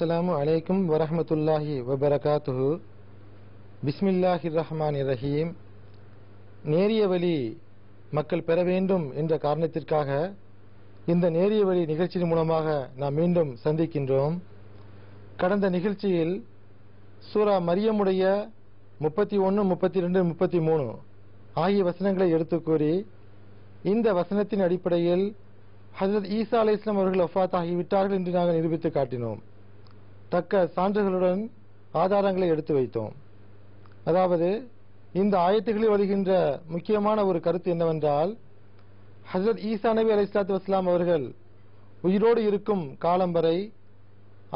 அஸ்ஸலாமு அலைக்கும் வரஹ்மத்துல்லாஹி வபரகாத்துஹு. பிஸ்மில்லாஹிர் ரஹ்மானிர் ரஹீம். நேரிய வழி மக்கள் பெற வேண்டும் என்ற காரணத்திற்காக இந்த நேரிய வழி நிகழ்ச்சியின் மூலமாக நாம் மீண்டும் சந்திக்கின்றோம். கடந்த நிகழ்ச்சியில் சூரா மரியமுடைய 31, 32, 33 ஆகிய வசனங்களை எடுத்து கூறி இந்த வசனத்தின் அடிப்படையில் ஹஜ்ரத் ஈசா அலைஹிஸ்ஸலாம் அவர்கள் வஃபாத் ஆகிவிட்டார்கள் என்று நாங்கள் நிரூபித்து காட்டினோம். தக்க சான்றுகளுடன் ஆதாரங்களை எடுத்து வைத்தோம். அதாவது இந்த ஆயத்துகளில் வருகின்ற முக்கியமான ஒரு கருத்து என்னவென்றால், ஹஜ்ரத் ஈசா நபி அலைஹிஸ்ஸலாத்து வஸ்ஸலாம் அவர்கள் உயிரோடு இருக்கும் காலம் வரை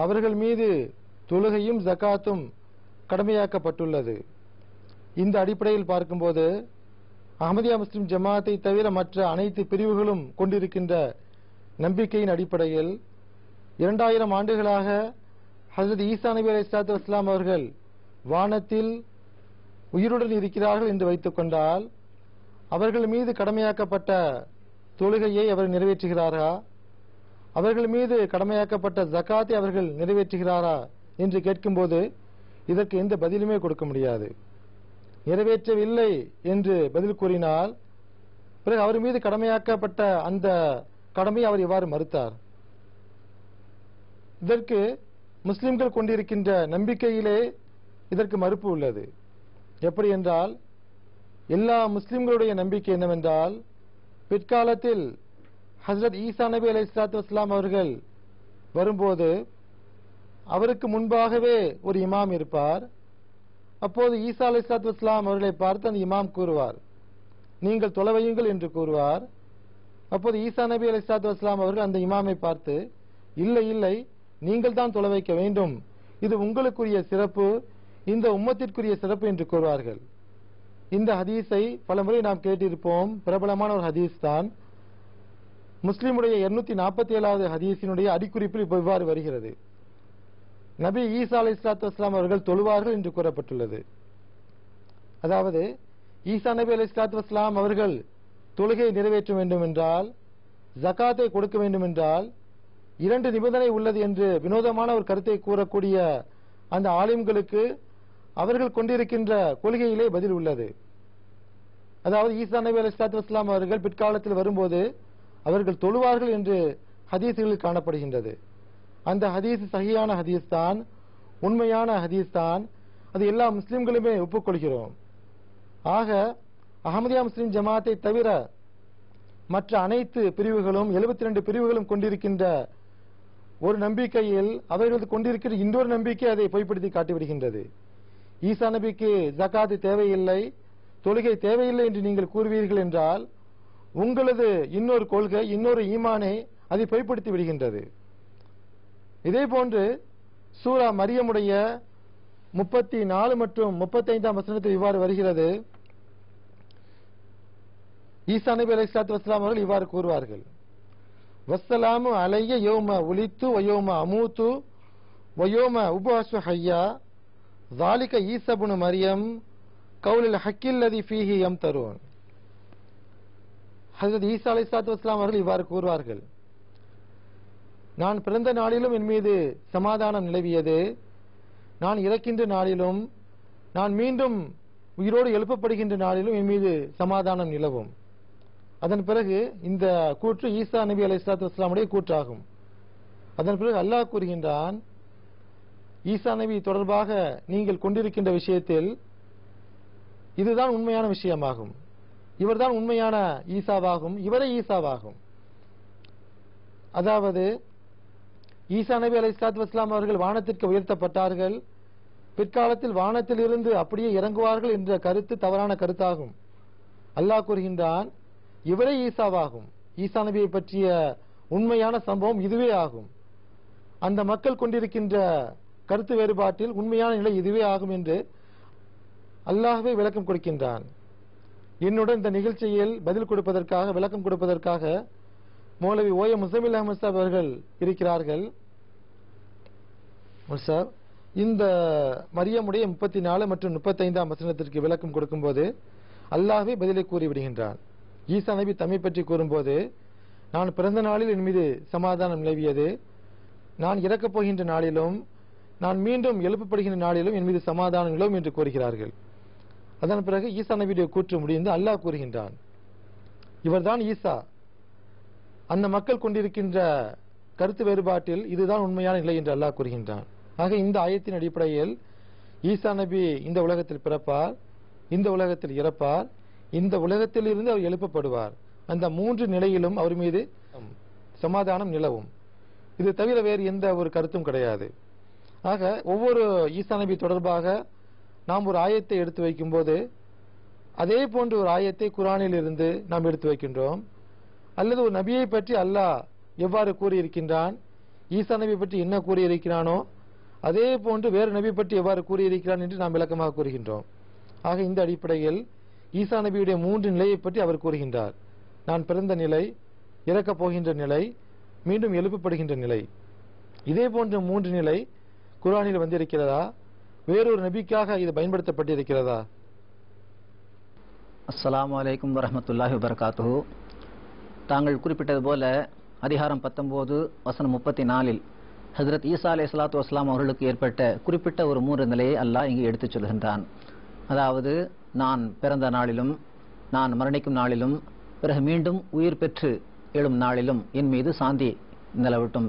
அவர்கள் மீது தொழுகையும் ஜகாத்தும் கடமையாக்கப்பட்டுள்ளது. இந்த அடிப்படையில் பார்க்கும்போது அஹ்மதியா முஸ்லிம் ஜமாத்தை தவிர மற்ற அனைத்து பிரிவுகளும் கொண்டிருக்கின்ற நம்பிக்கையின் அடிப்படையில் 2000 ஆண்டுகளாக ஹஜ்ரத் ஈசா நபி அலைஹிஸ்ஸலாத்து வஸ்ஸலாம் அவர்கள் வானத்தில் உயிருடன் இருக்கிறார்கள் என்று வைத்துக் கொண்டால், அவர்கள் மீது கடமையாக்கப்பட்ட தொழுகையை அவர் நிறைவேற்றுகிறாரா, அவர்கள் மீது கடமையாக்கப்பட்ட ஜகாத்தை அவர்கள் நிறைவேற்றுகிறாரா என்று கேட்கும்போது இதற்கு எந்த பதிலுமே கொடுக்க முடியாது. நிறைவேற்றவில்லை என்று பதில் கூறினால் பிறகு அவர் மீது கடமையாக்கப்பட்ட அந்த கடமையை அவர் எவ்வாறு மறுத்தார்? இதற்கு முஸ்லிம்கள் கொண்டிருக்கின்ற நம்பிக்கையிலே இதற்கு மறுப்பு உள்ளது. எப்படி என்றால், எல்லா முஸ்லிம்களுடைய நம்பிக்கை என்னவென்றால், பிற்காலத்தில் ஹஜ்ரத் ஈசா நபி அலைஹிஸ்ஸலாத்து வஸ்ஸலாம் அவர்கள் வரும்போது அவருக்கு முன்பாகவே ஒரு இமாம் இருப்பார். அப்போது ஈசா அலைஹிஸ்ஸலாத்து வஸ்ஸலாம் அவர்களை பார்த்து அந்த இமாம் கூறுவார், நீங்கள் தொலைவையுங்கள் என்று கூறுவார். அப்போது ஈசா நபி அலைஹிஸ்ஸலாத்து வஸ்ஸலாம் அவர்கள் அந்த இமாமை பார்த்து, இல்லை இல்லை, நீங்கள் தான் தொலை வைக்க வேண்டும், இது உங்களுக்குரிய சிறப்பு, இந்த உம்மத்திற்குரிய சிறப்பு என்று கூறுவார்கள். இந்த ஹதீஸை பலமுறை நாம் கேட்டிருப்போம். பிரபலமான ஒரு ஹதீஸ் தான். முஸ்லிமுடைய 247வது ஹதீஸினுடைய அடிக்குறிப்பில் இவ்வாறு வருகிறது, நபி ஈசா அலைஹிஸ்ஸலாத்து வஸ்ஸலாம் அவர்கள் தொழுவார்கள் என்று கூறப்பட்டுள்ளது. அதாவது ஈசா நபி அலைஹிஸ்ஸலாத்து வஸ்ஸலாம் அவர்கள் தொழுகை நிறைவேற்ற வேண்டும் என்றால், ஜகாத்தை கொடுக்க வேண்டும் என்றால் 2 நிபந்தனை உள்ளது என்று வினோதமான ஒரு கருத்தை கூறக்கூடிய அந்த ஆலிம்களுக்கு அவர்கள் கொண்டிருக்கின்ற கொள்கையிலே பதில் உள்ளது. அதாவது ஈசா நபி அலைஹிஸ்ஸலாத்து வஸ்ஸலாம் அவர்கள் பிற்காலத்தில் வரும்போது அவர்கள் தொழுவார்கள் என்று ஹதீஸ்களில் காணப்படுகின்றது. அந்த ஹதீஸ் சஹீஹான ஹதீஸ் தான், உண்மையான ஹதீஸ் தான். அது எல்லா முஸ்லிம்களுமே ஒப்புக்கொள்கிறோம். ஆக அஹ்மதியா முஸ்லிம் ஜமாத்தை தவிர மற்ற அனைத்து பிரிவுகளும் 72 பிரிவுகளும் கொண்டிருக்கின்ற ஒரு நம்பிக்கையில் அவர்கள் கொண்டிருக்கிற இன்னொரு நம்பிக்கை அதை பொய்ப்படுத்தி காட்டிவிடுகின்றது. ஈசா நபிக்கு ஜகாத் தேவையில்லை, தொழுகை தேவையில்லை என்று நீங்கள் கூறுவீர்கள் என்றால் உங்களது இன்னொரு கொள்கை, இன்னொரு ஈமானை அதை பொய்ப்படுத்தி விடுகின்றது. இதே போன்று சூரா மரியமுடைய 34 மற்றும் 35ஆம் வசனத்தில் இவ்வாறு வருகிறது, ஈசா நபி அலைஹிஸ்ஸலாத்து வஸ்ஸலாம் அவர்கள் இவ்வாறு கூறுவார்கள், வஸ்ஸலாமு அலைய யௌம உலித்து வயோம அமூத்து வயோம உபஅஸு ஹய்யா ஸாலிக ஈஸா இப்னு மரியம் கௌலுல் ஹக்கில் லதி ஃபீஹி யம்தரூன். ஹஜ்ரத் ஈசா அலைஹிஸ்ஸலாத்து வஸ்ஸலாம் அவர்கள் இவ்வாறு கூறுவார்கள், நான் பிறந்த நாளிலும் என் மீது சமாதானம் நிலவியது, நான் இறக்கின்ற நாளிலும் நான் மீண்டும் உயிரோடு எழுப்பப்படுகின்ற நாளிலும் என் மீது சமாதானம் நிலவும். அதன் பிறகு இந்த கூற்று ஈசா நபி அலைஹிஸ்ஸலாத்து வஸ்ஸலாமுடைய கூற்றாகும். அதன் பிறகு அல்லாஹ் கூறுகின்றான், ஈசா நபி தொடர்பாக நீங்கள் கொண்டிருக்கின்ற விஷயத்தில் இதுதான் உண்மையான விஷயமாகும், இவர்தான் உண்மையான ஈசாவாகும், இவரே ஈசாவாகும். அதாவது ஈசா நபி அலைஹிஸ்ஸலாத்து வஸ்ஸலாம் அவர்கள் வானத்திற்கு உயர்த்தப்பட்டார்கள், பிற்காலத்தில் வானத்தில் இருந்து அப்படியே இறங்குவார்கள் என்ற கருத்து தவறான கருத்தாகும். அல்லாஹ் கூறுகின்றான், இவரே ஈசாவாகும், ஈசா நபியை பற்றிய உண்மையான சம்பவம் இதுவே ஆகும். அந்த மக்கள் கொண்டிருக்கின்ற கருத்து வேறுபாட்டில் உண்மையான நிலை இதுவே ஆகும் என்று அல்லாஹ்வே விளக்கம் கொடுக்கின்றான். என்னுடன் இந்த நிகழ்ச்சியில் பதில் கொடுப்பதற்காக, விளக்கம் கொடுப்பதற்காக மௌலவி ஓய முஸமில் அஹ்மத் சாப் அவர்கள் இருக்கிறார்கள். இந்த மரியமுடைய 34 மற்றும் 35ஆம் வசனத்திற்கு விளக்கம் கொடுக்கும்போது அல்லாஹ்வே பதிலை கூறிவிடுகின்றான். ஈசா நபி தம்மை பற்றி கூறும்போது, நான் பிறந்த நாளில் என் மீது சமாதானம் நிலவியது, நான் இறக்கப் போகின்ற நாளிலும் நான் மீண்டும் எழுப்பப்படுகின்ற நாளிலும் என் மீது சமாதானம் நிலவும் என்று கூறுகிறார்கள். அதன் பிறகு ஈசா நபியுடைய கூற்று முடிந்து அல்லாஹ் கூறுகின்றான், இவர்தான் ஈசா. அந்த மக்கள் கொண்டிருக்கின்ற கருத்து வேறுபாட்டில் இதுதான் உண்மையான நிலை என்று அல்லாஹ் கூறுகின்றான். ஆக இந்த ஆயத்தின் அடிப்படையில் ஈசா நபி இந்த உலகத்தில் பிறப்பார், இந்த உலகத்தில் இறப்பார், இந்த உலகத்தில் இருந்து அவர் எழுப்பப்படுவார். அந்த 3 நிலையிலும் அவர் மீது சமாதானம் நிலவும். இது தவிர வேறு எந்த ஒரு கருத்தும் கிடையாது. ஆக ஒவ்வொரு ஈசா நபி தொடர்பாக நாம் ஒரு ஆயத்தை எடுத்து வைக்கும் போது அதே போன்ற ஒரு ஆயத்தை குர்ஆனில் இருந்து நாம் எடுத்து வைக்கின்றோம். அல்லது ஒரு நபியை பற்றி அல்லாஹ் எவ்வாறு கூறியிருக்கின்றான், ஈசா நபி பற்றி என்ன கூறியிருக்கிறானோ அதே போன்று வேறு நபி பற்றி எவ்வாறு கூறியிருக்கிறான் என்று நாம் விளக்கமாக கூறுகின்றோம். ஆக இந்த அடிப்படையில் ஈசா நபியுடைய 3 நிலையை பற்றி அவர் கூறுகின்றார். நான் பிறந்த நிலை, இறக்கப் போகின்ற நிலை, மீண்டும் எழுப்பப்படுகின்ற நிலை. இதே போன்ற 3 நிலை குர்ஆனில் வந்திருக்கிறதா? வேறொரு நபிக்காக இது பயன்படுத்தப்பட்டிருக்கிறதா? அஸ்ஸலாமு அலைக்கும் வரஹ்மத்துல்லாஹி வபரகாத்துஹு. தாங்கள் குறிப்பிட்டது போல அதிகாரம் 19 வசனம் 34 ஹஜ்ரத் ஈசா அலைஹிஸ்ஸலாத்து வஸ்ஸலாம் அவர்களுக்கு ஏற்பட்ட குறிப்பிட்ட ஒரு 3 நிலையை அல்லாஹ் இங்கு எடுத்துச் சொல்கின்றான். அதாவது, நான் பிறந்த நாளிலும், நான் மரணிக்கும் நாளிலும், பிறகு மீண்டும் உயிர் பெற்று எழும் நாளிலும் என் மீது சாந்தி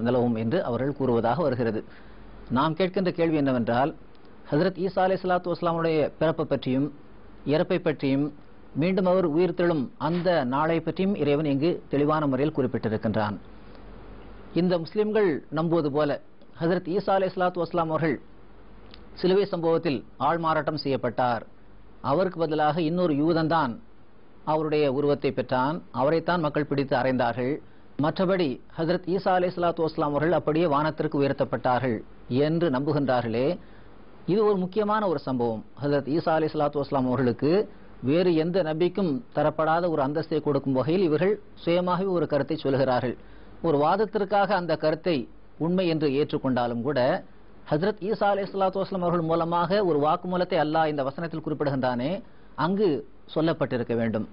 நிலவும் என்று அவர்கள் கூறுவதாக வருகிறது. நாம் கேட்கின்ற கேள்வி என்னவென்றால், ஹஜ்ரத் ஈசா அலைஹிஸ்ஸலாத்து வஸ்ஸலாமுடைய பிறப்பை பற்றியும் இறப்பை பற்றியும் மீண்டும் அவர் உயிர் தெழும் அந்த நாளை பற்றியும் இறைவன் இங்கு தெளிவான முறையில் குறிப்பிட்டிருக்கின்றான். இந்த முஸ்லிம்கள் நம்புவது போல ஹஜ்ரத் ஈசா அலைஹிஸ்ஸலாத்து வஸ்ஸலாம் அவர்கள் சிலுவை சம்பவத்தில் ஆள்மாறாட்டம் செய்யப்பட்டார். அவருக்கு பதிலாக இன்னொரு யூதன் தான் அவருடைய உருவத்தை பெற்றான். அவரைத்தான் மக்கள் பிடித்து அறைந்தார்கள். மற்றபடி ஹஜ்ரத் ஈசா அலைஹிஸ்ஸலாத்து வஸ்ஸலாம் அவர்கள் அப்படியே வானத்திற்கு உயர்த்தப்பட்டார்கள் என்று நம்புகின்றார்களே, இது ஒரு முக்கியமான ஒரு சம்பவம். ஹஜ்ரத் ஈசா அலைஹிஸ்ஸலாத்து வஸ்ஸலாம் அவர்களுக்கு வேறு எந்த நபிக்கும் தரப்படாத ஒரு அந்தஸ்தை கொடுக்கும் வகையில் இவர்கள் சுயமாகவே ஒரு கருத்தை சொல்கிறார்கள். ஒரு வாதத்திற்காக அந்த கருத்தை உண்மை என்று ஏற்றுக்கொண்டாலும் கூட ஹஜ்ரத் ஈசா அலைஹிஸ்ஸலாத்து வஸ்ஸலாம் அவர்கள் மூலமாக ஒரு வாக்குமூலத்தை அல்லாஹ் இந்த வசனத்தில் குறிப்பிடுகின்றானே, அங்கு சொல்லப்பட்டிருக்க வேண்டும்.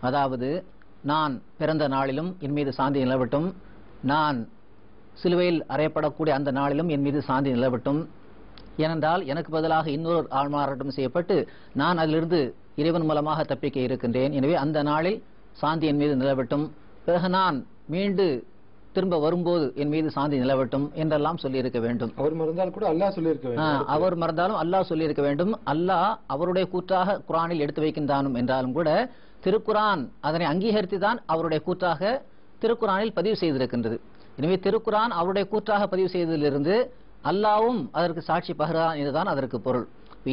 அதாவது, நான் பிறந்த நாளிலும் என் மீது சாந்தி நிலவட்டும், நான் சிலுவையில் அறையப்படக்கூடிய அந்த நாளிலும் என் மீது சாந்தி நிலவட்டும். ஏனென்றால் எனக்கு பதிலாக இன்னொரு ஆள்மாறாட்டம் செய்யப்பட்டு நான் அதிலிருந்து இறைவன் மூலமாக தப்பிக்க இருக்கின்றேன். எனவே அந்த நாளில் சாந்தி என் மீது நிலவட்டும், பிறகு நான் மீண்டு திரும்ப வரும்போது என் மீது சாந்தி நிலவட்டும் என்றெல்லாம் சொல்லியிருக்க வேண்டும். அவர் மறந்தால் கூட அல்லாஹ் சொல்லியிருக்க வேண்டும். அவர் மறந்தாலும் அல்லாஹ் சொல்லியிருக்க வேண்டும். அல்லாஹ் அவருடைய கூற்றாக குர்ஆனில் எடுத்து வைக்கின்றானும் என்றாலும் கூட திருக்குர்ஆன் அதனை அங்கீகரித்து தான் அவருடைய கூற்றாக திருக்குர்ஆனில் பதிவு செய்திருக்கின்றது. எனவே திருக்குர்ஆன் அவருடைய கூற்றாக பதிவு செய்ததிலிருந்து அல்லாஹ்வும் அதற்கு சாட்சி பகரான் என்றுதான் அதற்கு பொருள்.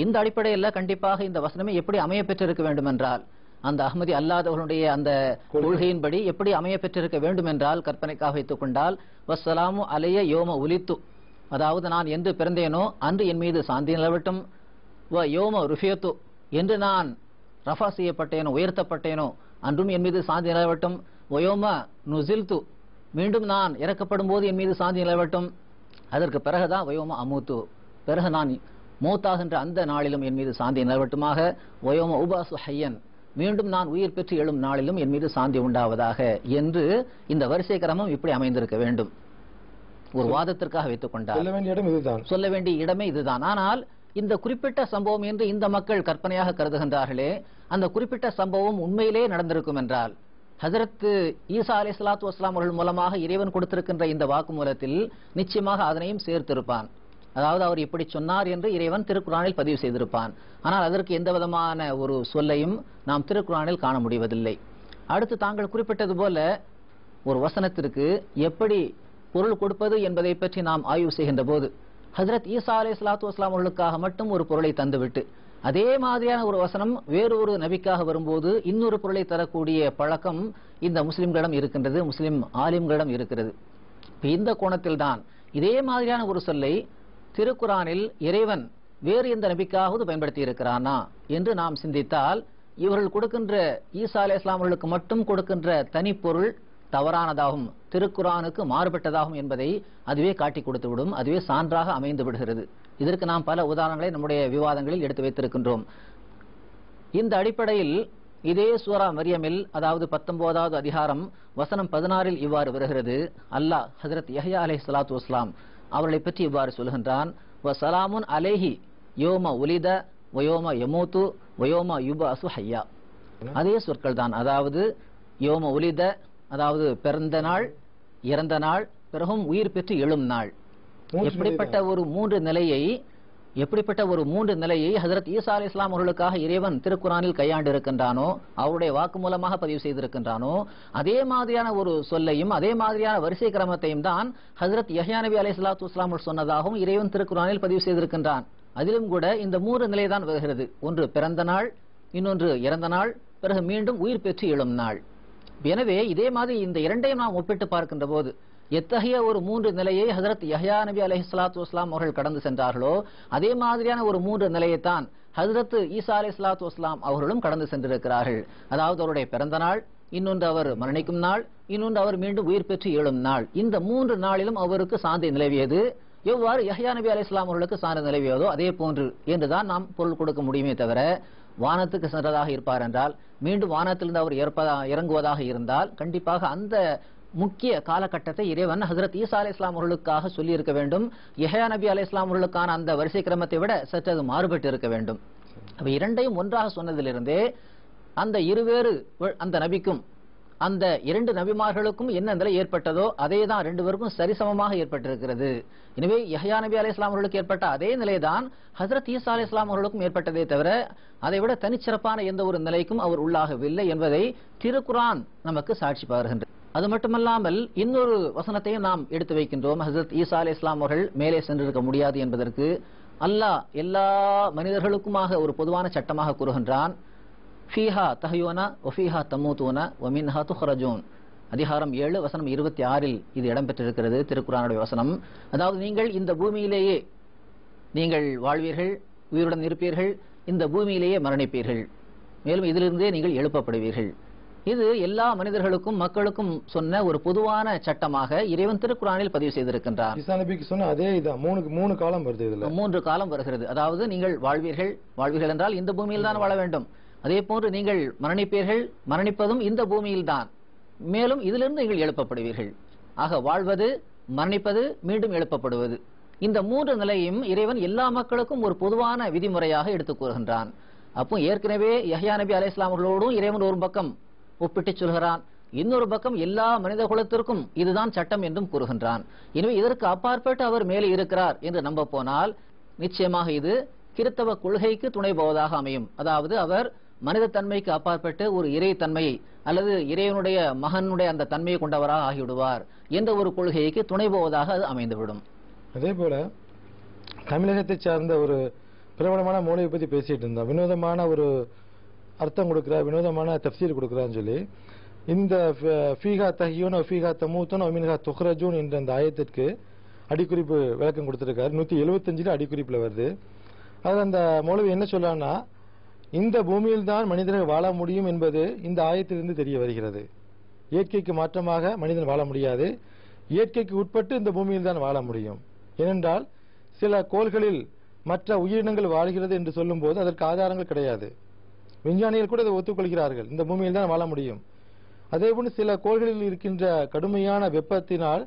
இந்த அடிப்படையில் கண்டிப்பாக இந்த வசனமே எப்படி அமைய பெற்றிருக்க வேண்டும் என்றால், அந்த அஹ்மதி அல்லாதவர்களுடைய அந்த கொள்கையின்படி எப்படி அமைய பெற்றிருக்க வேண்டும் என்றால், கற்பனைக்காக வைத்துக் கொண்டால், வஸ்ஸலாமு அலைய யோம உலித்து, அதாவது நான் என்று பிறந்தேனோ அன்று என் மீது சாந்தி நிலவட்டும், வ யோம ருஃபியத்து, என்று நான் ரஃபா செய்யப்பட்டேனோ உயர்த்தப்பட்டேனோ அன்றும் என் மீது சாந்தி நிலவட்டும், வயோம நுசில்து, மீண்டும் நான் இறக்கப்படும் போது என் மீது சாந்தி நிலவட்டும், அதற்கு பிறகுதான் வயோம அமூத்து, பிறகு நான் மூத்தாகின்ற அந்த நாளிலும் என் மீது சாந்தி நிலவட்டுமாக, வயோம உபாசு ஹையன், மீண்டும் நான் உயிர் பெற்று எழும் நாளிலும் என் மீது சாந்தி உண்டாவதாக என்று இந்த வரிசை கிரமம் இப்படி அமைந்திருக்க வேண்டும். ஒரு வாதத்திற்காக வைத்துக் கொண்டார் சொல்ல வேண்டிய இடமே இதுதான். ஆனால் இந்த குறிப்பிட்ட சம்பவம் என்று இந்த மக்கள் கற்பனையாக கருதுகின்றார்களே, அந்த குறிப்பிட்ட சம்பவம் உண்மையிலே நடந்திருக்கும் என்றால், ஹஜ்ரத் ஈசா அலைஹிஸ்ஸலாத்து வஸ்ஸலாம் அவர்கள் மூலமாக இறைவன் கொடுத்திருக்கின்ற இந்த வாக்குமூலத்தில் நிச்சயமாக அதனையும் சேர்த்திருப்பான். அதாவது அவர் இப்படி சொன்னார் என்று இறைவன் திருக்குர்ஆனில் பதிவு செய்திருப்பான். ஆனால் அதற்கு எந்த விதமான ஒரு சொல்லையும் நாம் திருக்குர்ஆனில் காண முடிவதில்லை. அடுத்து தாங்கள் குறிப்பிட்டது போல ஒரு வசனத்திற்கு எப்படி பொருள் கொடுப்பது என்பதை பற்றி நாம் ஆய்வு செய்கின்ற போது, ஹஜ்ரத் ஈசா அலைஹிஸ்ஸலாத்து வஸ்ஸலாம் அவர்களுக்காக மட்டும் ஒரு பொருளை தந்துவிட்டு அதே மாதிரியான ஒரு வசனம் வேறொரு நபிக்காக வரும்போது இன்னொரு பொருளை தரக்கூடிய பழக்கம் இந்த முஸ்லிம்களிடம் இருக்கின்றது, முஸ்லிம் ஆலிம்களிடம் இருக்கிறது. இந்த கோணத்தில் தான் இதே மாதிரியான ஒரு சொல்லை திருக்குர்ஆனில் இறைவன் வேறு எந்த நபிக்காவது பயன்படுத்தி இருக்கிறானா என்று நாம் சிந்தித்தால், இவர்கள் கொடுக்கின்ற ஈசா அலைஹிஸ்ஸலாம் அவர்களுக்கு மட்டும் கொடுக்கின்ற தனிப்பொருள் தவறானதாகும், திருக்குர்ஆனுக்கு மாறுபட்டதாகும் என்பதை அதுவே காட்டி கொடுத்துவிடும், அதுவே சான்றாக அமைந்து விடுகிறது. இதற்கு நாம் பல உதாரணங்களை நம்முடைய விவாதங்களில் எடுத்து வைத்திருக்கின்றோம். இந்த அடிப்படையில் இதே சூரா மரியமில், அதாவது 19வது அதிகாரம் வசனம் 16 இவ்வாறு வருகிறது. அல்லாஹ் ஹஜ்ரத் யஹ்யா அலைஹிஸ்ஸலாத்து வஸ்ஸலாம் அவர்களை பற்றி இவ்வாறு சொல்கின்றான், வசலாமுன் அலைஹி யோம உலித வயோம யமூத்து வயோம யுபஅசு ஹய்யா. அதே சொற்கள் தான். அதாவது யோம உலித, அதாவது பிறந்த நாள், இறந்த நாள், பிறகும் உயிர் பெற்று எழும் நாள். எப்படிப்பட்ட ஒரு மூன்று நிலையை ஹஜரத் ஈசா அலைஹிஸ்ஸலாம் அவர்களுக்காக இறைவன் திருக்குரானில் கையாண்டு இருக்கின்றானோ, அவருடைய வாக்கு மூலமாக பதிவு செய்திருக்கின்றானோ, அதே மாதிரியான ஒரு சொல்லையும் அதே மாதிரியான வரிசை கிரமத்தையும் தான் ஹஜரத் யஹ்யா நபி அலைஹிஸ்ஸலாத்து வஸ்ஸலாம் சொன்னதாகவும் இறைவன் திருக்குரானில் பதிவு செய்திருக்கின்றான். அதிலும் கூட இந்த மூன்று நிலை தான் வருகிறது. ஒன்று பிறந்த நாள், இன்னொன்று இறந்த நாள், பிறகு மீண்டும் உயிர் பெற்று எழும் நாள். எனவே இதே மாதிரி இந்த இரண்டையும் நாம் ஒப்பிட்டு பார்க்கின்ற போது எத்தகைய ஒரு மூன்று நிலையை ஹஜரத் யஹ்யா நபி அலைஹிஸ்ஸலாத்து வஸ்ஸலாம் அவர்கள் கடந்து சென்றார்களோ, அதே மாதிரியான ஒரு மூன்று நிலையைத்தான் ஹஜரத் ஈசா அலைஹிஸ்ஸலாத்து வஸ்ஸலாம் அவர்களும் கடந்து சென்றிருக்கிறார்கள். அதாவது அவருடைய பிறந்த நாள், இன்னொன்று அவர் மரணிக்கும் நாள், இன்னொன்று அவர் மீண்டும் உயிர் பெற்று எழும் நாள். இந்த மூன்று நாளிலும் அவருக்கு சாந்தி நிலவியது. எவ்வாறு யஹ்யா நபி அலைஹிஸ்ஸலாம் அவர்களுக்கு சாந்தி நிலவியதோ அதே போன்று என்றுதான் நாம் பொருள் கொடுக்க முடியுமே தவிர, வானத்துக்கு சென்றதாக இருப்பார் என்றால், மீண்டும் வானத்திலிருந்து அவர் இறங்குவதாக இருந்தால், கண்டிப்பாக அந்த முக்கிய காலகட்டத்தை இறைவன் ஹஜரத் ஈசா அலைஹிஸ்ஸலாம் அவர்களுக்காக சொல்லி இருக்க வேண்டும். யஹ்யா நபி அலைஹிஸ்ஸலாம் அவர்களுக்கான அந்த வரிசை கிரமத்தை விட சற்று அது மாறுபட்டு இருக்க வேண்டும். அப்ப இரண்டையும் ஒன்றாக சொன்னதிலிருந்தே அந்த இருவேறு அந்த நபிக்கும் அந்த இரண்டு நபிமார்களுக்கும் என்ன நிலை ஏற்பட்டதோ அதே தான் ரெண்டு பேருக்கும் சரிசமமாக ஏற்பட்டிருக்கிறது. எனவே யஹ்யா நபி அலைஹிஸ்ஸலாம் அவர்களுக்கு ஏற்பட்ட அதே நிலைதான் ஹஜரத் ஈசா அலைஹிஸ்ஸலாம் அவர்களுக்கும் ஏற்பட்டதே தவிர, அதை விட தனிச்சிறப்பான எந்த ஒரு நிலைக்கும் அவர் உள்ளாகவில்லை என்பதை திருக்குரான் நமக்கு சாட்சி பகர்கின்றது. அது மட்டுமல்லாமல் இன்னொரு வசனத்தையும் நாம் எடுத்து வைக்கின்றோம். ஹஜரத் ஈசா அலைஹிஸ்ஸலாம் அவர்கள் மேலே சென்றிருக்க முடியாது என்பதற்கு அல்லாஹ் எல்லா மனிதர்களுக்குமாக ஒரு பொதுவான சட்டமாக கூறுகின்றான். ஃபீஹா தஹ்யூன வஃபீஹா தமூதுன வமின்ஹா துஹ்ரஜூன். அதிகாரம் 7 வசனம் 26 இது இடம்பெற்றிருக்கிறது திருக்குரானுடைய வசனம். அதாவது நீங்கள் இந்த பூமியிலேயே நீங்கள் வாழ்வீர்கள், உயிருடன் இருப்பீர்கள், இந்த பூமியிலேயே மரணிப்பீர்கள், மேலும் இதிலிருந்தே நீங்கள் எழுப்பப்படுவீர்கள். இது எல்லா மனிதர்களுக்கும் மக்களுக்கும் சொன்ன ஒரு பொதுவான சட்டமாக இறைவன் திருக்குரானில் பதிவு செய்திருக்கின்றார். ஈசா நபிக்கு சொன்ன அதே இதான் மூணு காலம் வருது. இதுல 3 காலம் வருகிறது. அதாவது நீங்கள் வாழ்வீர்கள் என்றால் இந்த பூமியில் தான் வாழ வேண்டும். அதே போன்று நீங்கள் மரணிப்பீர்கள், மரணிப்பதும் இந்த பூமியில் தான், மேலும் இதிலிருந்து நீங்கள் எழுப்பப்படுவீர்கள். ஆக வாழ்வது, மரணிப்பது, மீண்டும் எழுப்பப்படுவது, இந்த 3 நிலையும் இறைவன் எல்லா மக்களுக்கும் ஒரு பொதுவான விதிமுறையாக எடுத்துக் கூறுகின்றான். அப்போ ஏற்கனவே யஹ்யா நபி அலைஹிஸ்ஸலாம் அவர்களோடும் இறைவன் ஒரு பக்கம் ஒப்பிட்டு சொல்கிறான், இன்னொரு பக்கம் எல்லா மனித குலத்திற்கும் இதுதான் சட்டம் என்றும் கூறுகின்றான். எனவே இதற்கு அப்பாற்பட்டு அவர் மேலே இருக்கிறார் என்று நம்ப போனால் நிச்சயமாக இது கிறித்தவ கொள்கைக்கு துணை போவதாக அமையும். அதாவது அவர் மனித தன்மைக்கு அப்பாற்பட்டு ஒரு இறை தன்மையை அல்லது இறைவனுடைய மகனுடைய அந்த தன்மையை கொண்டவராக ஆகிவிடுவார் என்ற ஒரு கொள்கைக்கு துணை போவதாக அது அமைந்துவிடும். அதே போல தமிழகத்தை சார்ந்த ஒரு பிரபலமான மூலையை பத்தி பேசிட்டு இருந்தோம். வினோதமான ஒரு அர்த்தம் கொடுக்கிறார், வினோதமான தஃப்சீர் கொடுக்கிறான்னு சொல்லி இந்த ஃபீஹா தஹ்யூன ஃபீஹா தமூதுன வமின்ஹா துஹ்ரஜூன் என்ற அந்த ஆயத்திற்கு அடிக்குறிப்பு விளக்கம் கொடுத்திருக்காரு. 175 அடிக்குறிப்புல வருது. அது அந்த மௌலவி என்ன சொல்றான்னா, இந்த பூமியில் தான் மனிதர்கள் வாழ முடியும் என்பது இந்த ஆயத்திலிருந்து தெரிய வருகிறது. இயற்கைக்கு மாற்றமாக மனிதன் வாழ முடியாது, இயற்கைக்கு உட்பட்டு இந்த பூமியில் தான் வாழ முடியும். ஏனென்றால் சில கோள்களில் மற்ற உயிரினங்கள் வாழ்கிறது என்று சொல்லும் போது அதற்கு ஆதாரங்கள் கிடையாது. விஞ்ஞானிகள் கூட அதை ஒத்துக்கொள்கிறார்கள், இந்த பூமியில் தான் வாழ முடியும். அதேபோன்று சில கோள்களில் இருக்கின்ற கடுமையான வெப்பத்தினால்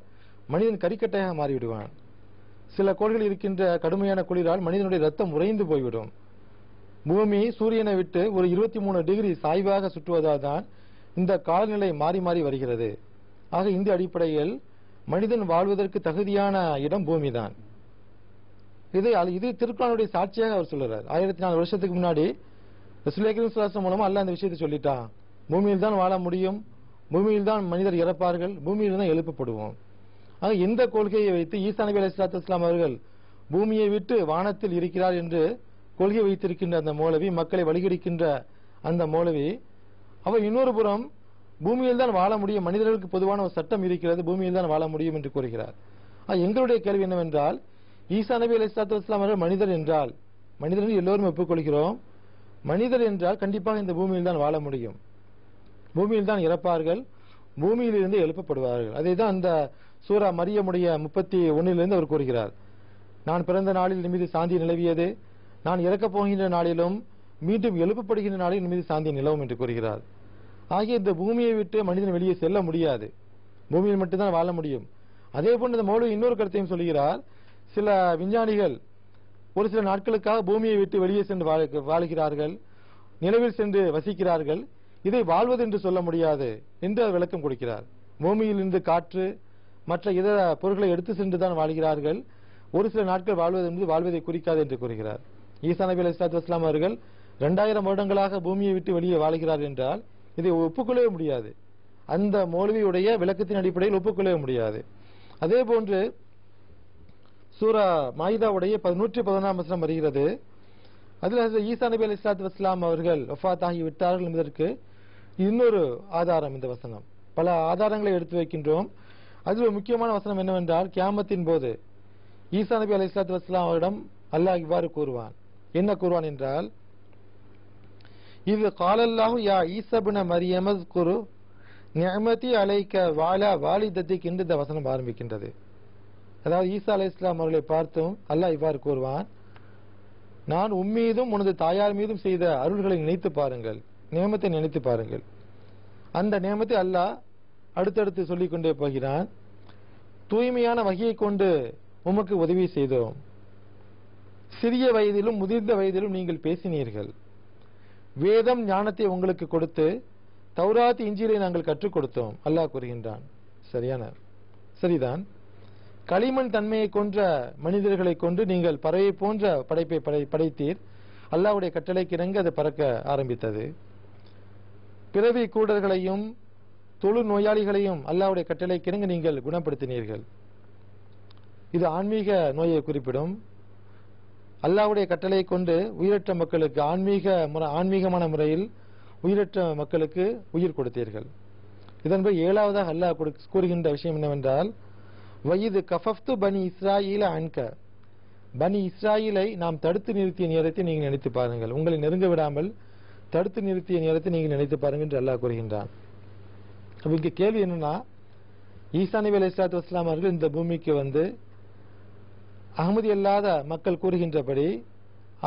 மனிதன் கரிக்கட்டையாக மாறிவிடுவான். சில கோள்களில் இருக்கின்ற கடுமையான குளிரால் மனிதனுடைய ரத்தம் உறைந்து போய்விடும். பூமி சூரியனை விட்டு ஒரு 23 டிகிரி சாய்வாக சுற்றுவதால் தான் இந்த காலநிலை மாறி மாறி வருகிறது. ஆக இந்த அடிப்படையில் மனிதன் வாழ்வதற்கு தகுதியான இடம் பூமி தான். இது திருக்குரானுடைய சாட்சியாக அவர் சொல்றார். 1400 வருஷத்துக்கு முன்னாடி ரசூலுல்லாஹி ஸல்லல்லாஹு அலைஹி வஸல்லம் மூலமா அல்லாஹ் இந்த விஷயத்தை சொல்லிட்டான். பூமியில் தான் வாழ முடியும், பூமியில் தான் மனிதர் இறப்பார்கள், பூமியில் தான் எழுப்பப்படுவோம். ஆக எந்த கொள்கையை வைத்து ஈசா நபி அலைஹிஸ்ஸலாத்து வஸ்ஸலாம் அவர்கள் பூமியை விட்டு வானத்தில் இருக்கிறார் என்று கொள்கை வைத்திருக்கின்ற அந்த மௌலவி, மக்களை வழிகெடுக்கின்ற அந்த மௌலவி, அவர் இன்னொரு புறம் பூமியில் தான் வாழ முடியும், மனிதர்களுக்கு பொதுவான ஒரு சட்டம் இருக்கிறது, பூமியில் தான் வாழ முடியும் என்று கூறுகிறார். எங்களுடைய கேள்வி என்னவென்றால், ஈசா நபி அலைஹிஸ்ஸலாத்து வஸ்ஸலாம் அவர்கள் மனிதர் என்றால், மனிதர்கள் எல்லோரும் ஒப்புக்கொள்கிறோம், மனிதர் என்றால் கண்டிப்பாக இந்த பூமியில் தான் வாழ முடியும், பூமியில் தான் இறப்பார்கள், பூமியிலிருந்து எழுப்பப்படுவார்கள். அதை தான் அந்த சூரா மரியமுடைய 31 அவர் கூறுகிறார். நான் பிறந்த நாளில் என் மீது சாந்தி நிலவியது, நான் இறக்கப் போகின்ற நாளிலும் மீண்டும் எழுப்பப்படுகின்ற நாளில் என் மீது சாந்தி நிலவும் என்று கூறுகிறார். ஆகிய இந்த பூமியை விட்டு மனிதன் வெளியே செல்ல முடியாது, பூமியில் மட்டும்தான் வாழ முடியும். அதே போன்று இந்த மௌலவி இன்னொரு கருத்தையும் சொல்கிறார். சில விஞ்ஞானிகள் ஒரு சில நாட்களுக்காக பூமியை விட்டு வெளியே சென்று வாழுகிறார்கள், நிலவில் சென்று வசிக்கிறார்கள். இதை வாழ்வது என்று சொல்ல முடியாது என்று விளக்கம் கொடுக்கிறார். பூமியில் இருந்து காற்று மற்ற இதர பொருட்களை எடுத்து சென்றுதான் வாழ்கிறார்கள். ஒரு சில நாட்கள் வாழ்வது என்பது வாழ்வதை குறிக்காது என்று கூறுகிறார். ஈசா நபி அலைஹிஸ்ஸலாத்து வஸ்ஸலாம் அவர்கள் 2000 வருடங்களாக பூமியை விட்டு வெளியே வாழ்கிறார் என்றால் இதை ஒப்புக்கொள்ளவே முடியாது. அந்த மௌலவியுடைய விளக்கத்தின் அடிப்படையில் ஒப்புக்கொள்ளவே முடியாது. அதே போன்று சூரா மாயிதாவுடைய 111ஆம் வசனம் வருகிறது. அதில் ஹஜ்ரத் ஈசா நபி அலைஹிஸ்ஸலாத்து வஸ்ஸலாம் அவர்கள் வஃபாத் ஆகி விட்டார்கள் என்பதற்கு இன்னொரு ஆதாரம் இந்த வசனம். பல ஆதாரங்களை எடுத்து வைக்கின்றோம். அதில் ஒரு முக்கியமான வசனம் என்னவென்றால், கியாமத்தின் போது ஈசா நபி அலைஹிஸ்ஸலாத்து வஸ்ஸலாம் அவரிடம் அல்லாஹ் இவ்வாறு கூறுவான். என்ன கூறுவான் என்றால், இது காலல்லாஹு யா ஈசா இப்ன மரியம் அஸ்குரு நிஅமதி அலைக வஅலா வாலிதத்திக் என்று இந்த வசனம் ஆரம்பிக்கின்றது. அதாவது ஈசா அலைஹிஸ்ஸலாம் அவர்களை பார்த்தும் அல்லாஹ் இவ்வாறு கூறுவான், நான் உம்மீதும் உனது தாயார் மீதும் செய்த அருள்களை நினைத்து பாருங்கள், நியமத்தை நினைத்து பாருங்கள். அந்த நியமத்தை அல்லாஹ் அடுத்தடுத்து சொல்லிக் கொண்டே போகிறான். தூய்மையான வகையை கொண்டு உமக்கு உதவி செய்தோம், சிறிய வயதிலும் முதிர்ந்த வயதிலும் நீங்கள் பேசினீர்கள், வேதம் ஞானத்தை உங்களுக்கு கொடுத்து தௌராத் இஞ்சிலை நாங்கள் கற்றுக் கொடுத்தோம் அல்லாஹ் கூறுகின்றான். சரிதான். களிமண் தன்மையை கொன்ற மனிதர்களை கொண்டு நீங்கள் பறவை போன்ற படைப்பை படைத்தீர். அல்லாஹ்வுடைய கட்டளைக்கு இணங்க அது பறக்க ஆரம்பித்தது. பிறவி கூடர்களையும் தொழு நோயாளிகளையும் அல்லாஹ்வுடைய கட்டளைக்கு இணங்க நீங்கள் குணப்படுத்தினீர்கள். இது ஆன்மீக நோயை குறிப்பிடும். அல்லாஹ்வுடைய கட்டளை கொண்டு உயிரற்ற மக்களுக்கு ஆன்மீகமான முறையில் உயிரற்ற மக்களுக்கு உயிர் கொடுத்தீர்கள். இதன்படி 7வதாக அல்லாஹ் கூறுகின்ற விஷயம் என்னவென்றால், வயது கஃபஃப்து பனி இஸ்ராயீல அன்க, பனி இஸ்ராயீலை நாம் தடுத்து நிறுத்திய நேரத்தை நீங்கள் நினைத்து பாருங்கள், உங்களை நெருங்க விடாமல் தடுத்து நிறுத்திய நேரத்தை நீங்கள் நினைத்து பாருங்கள் என்று அல்லாஹ் கூறுகின்றான். அப்ப இங்க கேள்வி என்னன்னா, ஈசா நபி அலைஹிஸ்ஸலாத்து வஸ்ஸலாம் அவர்கள் இந்த பூமிக்கு வந்து அஹ்மதி அல்லாத மக்கள் கூறுகின்றபடி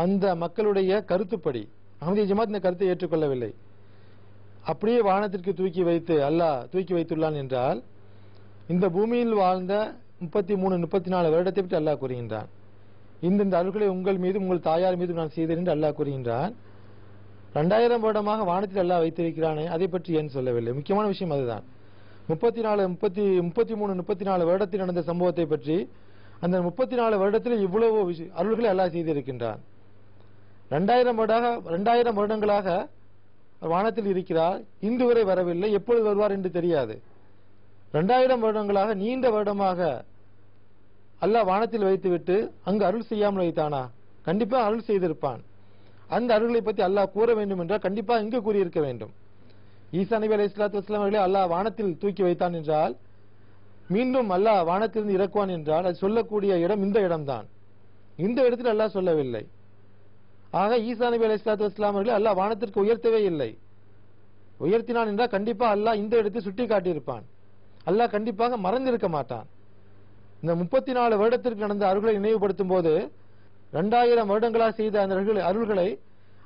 அந்த மக்களுடைய கருத்துப்படி அஹ்மதிய ஜமாத் இந்த கருத்தை ஏற்றுக்கொள்ளவில்லை. அப்படியே வானத்திற்கு அல்லாஹ் தூக்கி வைத்துள்ளான் என்றால், இந்த பூமியில் வாழ்ந்த 33-34 வருடத்தை பற்றி அல்லாஹ் கூறுகின்றான். இந்த அருள்களை உங்கள் மீது உங்கள் தாயார் மீது நான் செய்தேன் என்று அல்லாஹ் கூறுகின்றான். 2000 வருடமாக வானத்தில் அல்லாஹ் வைத்திருக்கிறானே அதை பற்றி ஏன் சொல்லவில்லை? முக்கியமான விஷயம் அதுதான். 33-34 வருடத்தில் நடந்த சம்பவத்தை பற்றி, அந்த 34 வருடத்தில் இவ்வளவு அருள்களை அல்லாஹ் செய்திருக்கின்றான். 2000 வருடங்களாக வானத்தில் இருக்கிறார், இன்று வரை வரவில்லை, எப்பொழுது வருவார் என்று தெரியாது. 2000 வருடங்களாக நீண்ட வருடமாக அல்லாஹ் வானத்தில் வைத்துவிட்டு அங்கு அருள் செய்யாமல் வைத்தானா? கண்டிப்பா அருள் செய்திருப்பான். அந்த அருள்களை பற்றி அல்லாஹ் கூற வேண்டும் என்றால் கண்டிப்பா இங்கு கூறியிருக்க வேண்டும். ஈசா நபி அலைஹிஸ்ஸலாத்து வஸ்ஸலாம் அவர்களை அல்லாஹ் வானத்தில் தூக்கி வைத்தான் என்றால், மீண்டும் அல்லாஹ் வானத்திலிருந்து இறக்குவான் என்றால் அது சொல்லக்கூடிய இடம் இந்த இடம்தான். இந்த இடத்தில் அல்லாஹ் சொல்லவில்லை. ஆக ஈசா நபி அலைஹிஸ்ஸலாத்து வஸ்ஸலாம் அவர்களை அல்லாஹ் வானத்திற்கு உயர்த்தவே இல்லை. உயர்த்தினான் என்றால் கண்டிப்பா அல்லாஹ் இந்த இடத்தை சுட்டி காட்டியிருப்பான். அல்லாஹ் கண்டிப்பாக மறந்திருக்க மாட்டான். இந்த 34 வருடத்திற்கு நடந்த அருள்களை நினைவுபடுத்தும் போது 2000 வருடங்களாக செய்த அந்த அருள்களை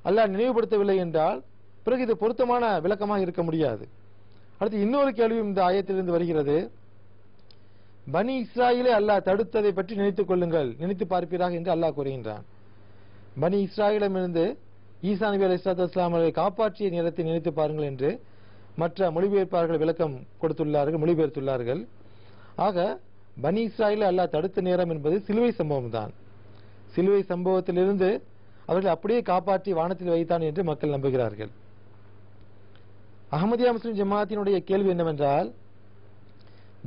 அல்லாஹ் நினைவுபடுத்தவில்லை என்றால் பிறகு இது பொருத்தமான விளக்கமாக இருக்க முடியாது. அடுத்து இன்னொரு கேள்வியும் இந்த ஆயத்திலிருந்து வருகிறது. பனி இஸ்ராயீலை அல்லாஹ் தடுத்ததை பற்றி நினைத்துக் கொள்ளுங்கள், நினைத்து பார்ப்பீராக என்று அல்லாஹ் கூறுகின்றான். பனி இஸ்ராயீலிடமிருந்து ஈசா நபி அலைஹிஸ்ஸலாத்து வஸ்ஸலாம் அவர்களை காப்பாற்றிய நேரத்தை நினைத்து பாருங்கள் என்று மற்ற மொழிபெயர்ப்பாளர்கள் விளக்கம் மொழிபெயர்த்துள்ளார்கள். ஆக பனி இஸ்ராயீலை அல்லாஹ் தடுத்த நேரம் என்பது சிலுவை சம்பவம் தான். சிலுவை சம்பவத்திலிருந்து அவர்கள் அப்படியே காப்பாற்றி வானத்தில் வைத்தான் என்று மக்கள் நம்புகிறார்கள். அஹ்மதியா முஸ்லிம் ஜமாத்தினுடைய கேள்வி என்னவென்றால்,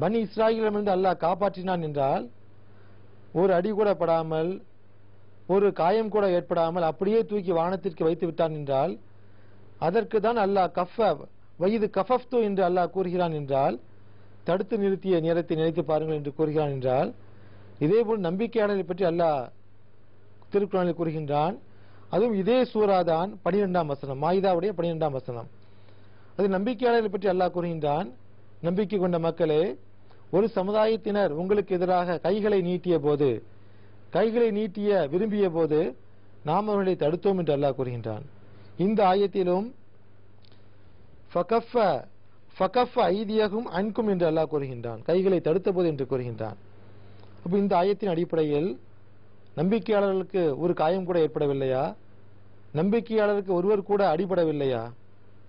பனி இஸ்ராயீலிடமிருந்து அல்லாஹ் காப்பாற்றினான் என்றால் ஒரு அடி கூட படாமல் ஒரு காயம் கூட ஏற்படாமல் அப்படியே தூக்கி வானத்திற்கு வைத்து விட்டான் என்றால் அதற்கு தான் அல்லாஹ் வயது கஃபஃப்து என்று அல்லாஹ் கூறுகிறான் என்றால், தடுத்து நிறுத்திய நேரத்தை நினைத்து பாருங்கள் என்று கூறுகிறான் என்றால், இதேபோல் நம்பிக்கையாளரை பற்றி அல்லாஹ் திருக்குறானில் கூறுகின்றான். அதுவும் இதே சூராதான் 12ஆம் வசனம், மாயிதாவுடைய 12ஆம் வசனம். அது நம்பிக்கையாளரை பற்றி அல்லாஹ் கூறுகின்றான், நம்பிக்கை கொண்ட மக்களே, ஒரு சமுதாயத்தினர் உங்களுக்கு எதிராக கைகளை நீட்டிய விரும்பிய போது நாம் அவர்களை தடுத்தோம் என்று அல்லாஹ் கூறுகின்றான். இந்த ஆயத்திலும் ஃபகஃப ஐதியகும் அன்கும் என்று அல்லாஹ் கூறுகின்றான், கைகளை தடுத்த போது என்று கூறுகின்றான். அப்ப இந்த ஆயத்தின் அடிப்படையில் நம்பிக்கையாளர்களுக்கு ஒரு காயம் கூட ஏற்படவில்லையா? நம்பிக்கையாளருக்கு ஒருவர் கூட அடிபடவில்லையா?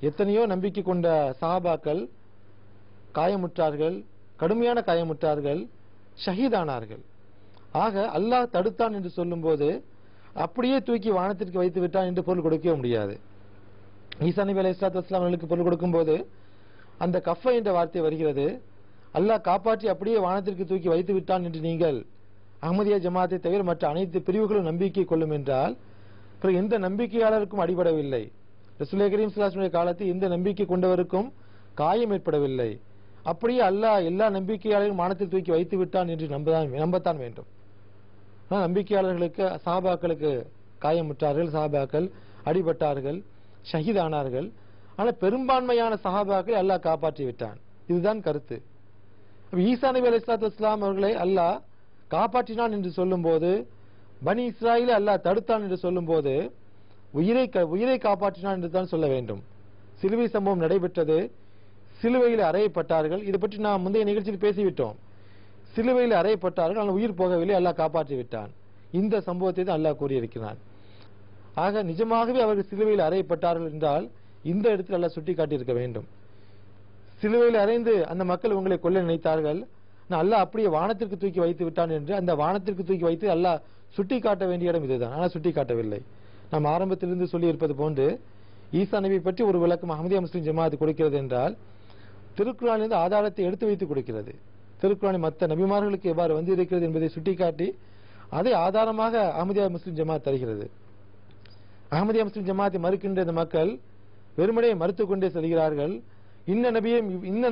எத்தனையோ நம்பிக்கை கொண்ட சஹாபாக்கள் காயமுற்றார்கள், கடுமையான காயமுற்றார்கள், ஷஹீதானார்கள். ஆக அல்லாஹ் தடுத்தான் என்று சொல்லும்போது அப்படியே தூக்கி வானத்திற்கு வைத்து விட்டான் என்று பொருள் கொடுக்கவே முடியாது. ஈசா நபி அலைஹிஸ்ஸலாத்து வஸ்ஸலாம் அவர்களுக்கு பொருள் கொடுக்கும்போது அந்த கஃப என்ற வார்த்தை வருகிறது. அல்லாஹ் காப்பாற்றி அப்படியே வானத்திற்கு தூக்கி வைத்து விட்டான் என்று நீங்கள் அஹ்மதியா ஜமாத்தை தவிர மற்ற அனைத்து பிரிவுகளும் நம்பிக்கை கொள்ளும் என்றால் எந்த நம்பிக்கையாளருக்கும் அடிபடவில்லை. ரசூலுல்லாஹி கரீம் ஸல்லல்லாஹு அலைஹி வஸல்லம் காலத்தில் எந்த நம்பிக்கை கொண்டவருக்கும் காயம் ஏற்படவில்லை. அப்படியே அல்லாஹ் எல்லா நம்பிக்கையாளரையும் வானத்தில் தூக்கி வைத்து விட்டான் என்று நம்பத்தான் வேண்டும். நம்பிக்கையாளர்களுக்கு சஹாபாக்களுக்கு காயமுற்றார்கள், சஹாபாக்கள் அடிபட்டார்கள், ஷஹீதானார்கள். ஆனால் பெரும்பான்மையான சஹாபாக்களை அல்லாஹ் காப்பாற்றி விட்டான். இதுதான் கருத்து. ஈசா நபி அலைஹிஸ்ஸலாத்து வஸ்ஸலாம் அவர்களை அல்லாஹ் காப்பாற்றினான் என்று சொல்லும்போது, பனி இஸ்ராயீலை அல்லாஹ் தடுத்தான் என்று சொல்லும்போது உயிரை காப்பாற்றினான் என்று தான் சொல்ல வேண்டும். சிலுவை சம்பவம் நடைபெற்றது, சிலுவையில் அறையப்பட்டார்கள். இது பற்றி நாம் முந்தைய நிகழ்ச்சியில் பேசிவிட்டோம். சிலுவையில் அறையப்பட்டார்கள், ஆனால் உயிர் போகவில்லை, அல்லாஹ் காப்பாற்றி விட்டான். இந்த சம்பவத்தை தான் அல்லாஹ் கூறியிருக்கிறான். ஆக நிஜமாகவே அவர்கள் சிலுவையில் அறையப்பட்டார்கள் என்றால் இந்த இடத்தில் அல்லாஹ் சுட்டி காட்டியிருக்க வேண்டும். சிலுவையில் அறைந்து அந்த மக்கள் உங்களை கொல்ல நினைத்தார்கள், அல்லாஹ் அப்படியே வானத்திற்கு தூக்கி வைத்து விட்டான் என்று அந்த வானத்திற்கு தூக்கி வைத்து அல்லாஹ் சுட்டி காட்ட வேண்டிய இடம் இதுதான். ஆனால் சுட்டி காட்டவில்லை. நாம் ஆரம்பத்திலிருந்து சொல்லி இருப்பது போன்று ஈசா நபி பற்றி ஒரு விளக்கம் அஹ்மதியா முஸ்லிம் ஜமாத் கொடுக்கிறது என்றால் திருக்குர்ஆனிலிருந்து ஆதாரத்தை எடுத்து வைத்து கொடுக்கிறது. திருக்குர்ஆனில் மற்ற நபிமார்களுக்கு எவ்வாறு வந்து இருக்கிறது என்பதை சுட்டிக்காட்டி அதை ஆதாரமாக அஹ்மதியா முஸ்லிம் ஜமாத் தருகிறது. அஹ்மதியா முஸ்லிம் ஜமாத்தை மறுக்கின்ற இந்த மக்கள் வெறுமனே மறுத்துக் கொண்டே செல்கிறார்கள். இன்ன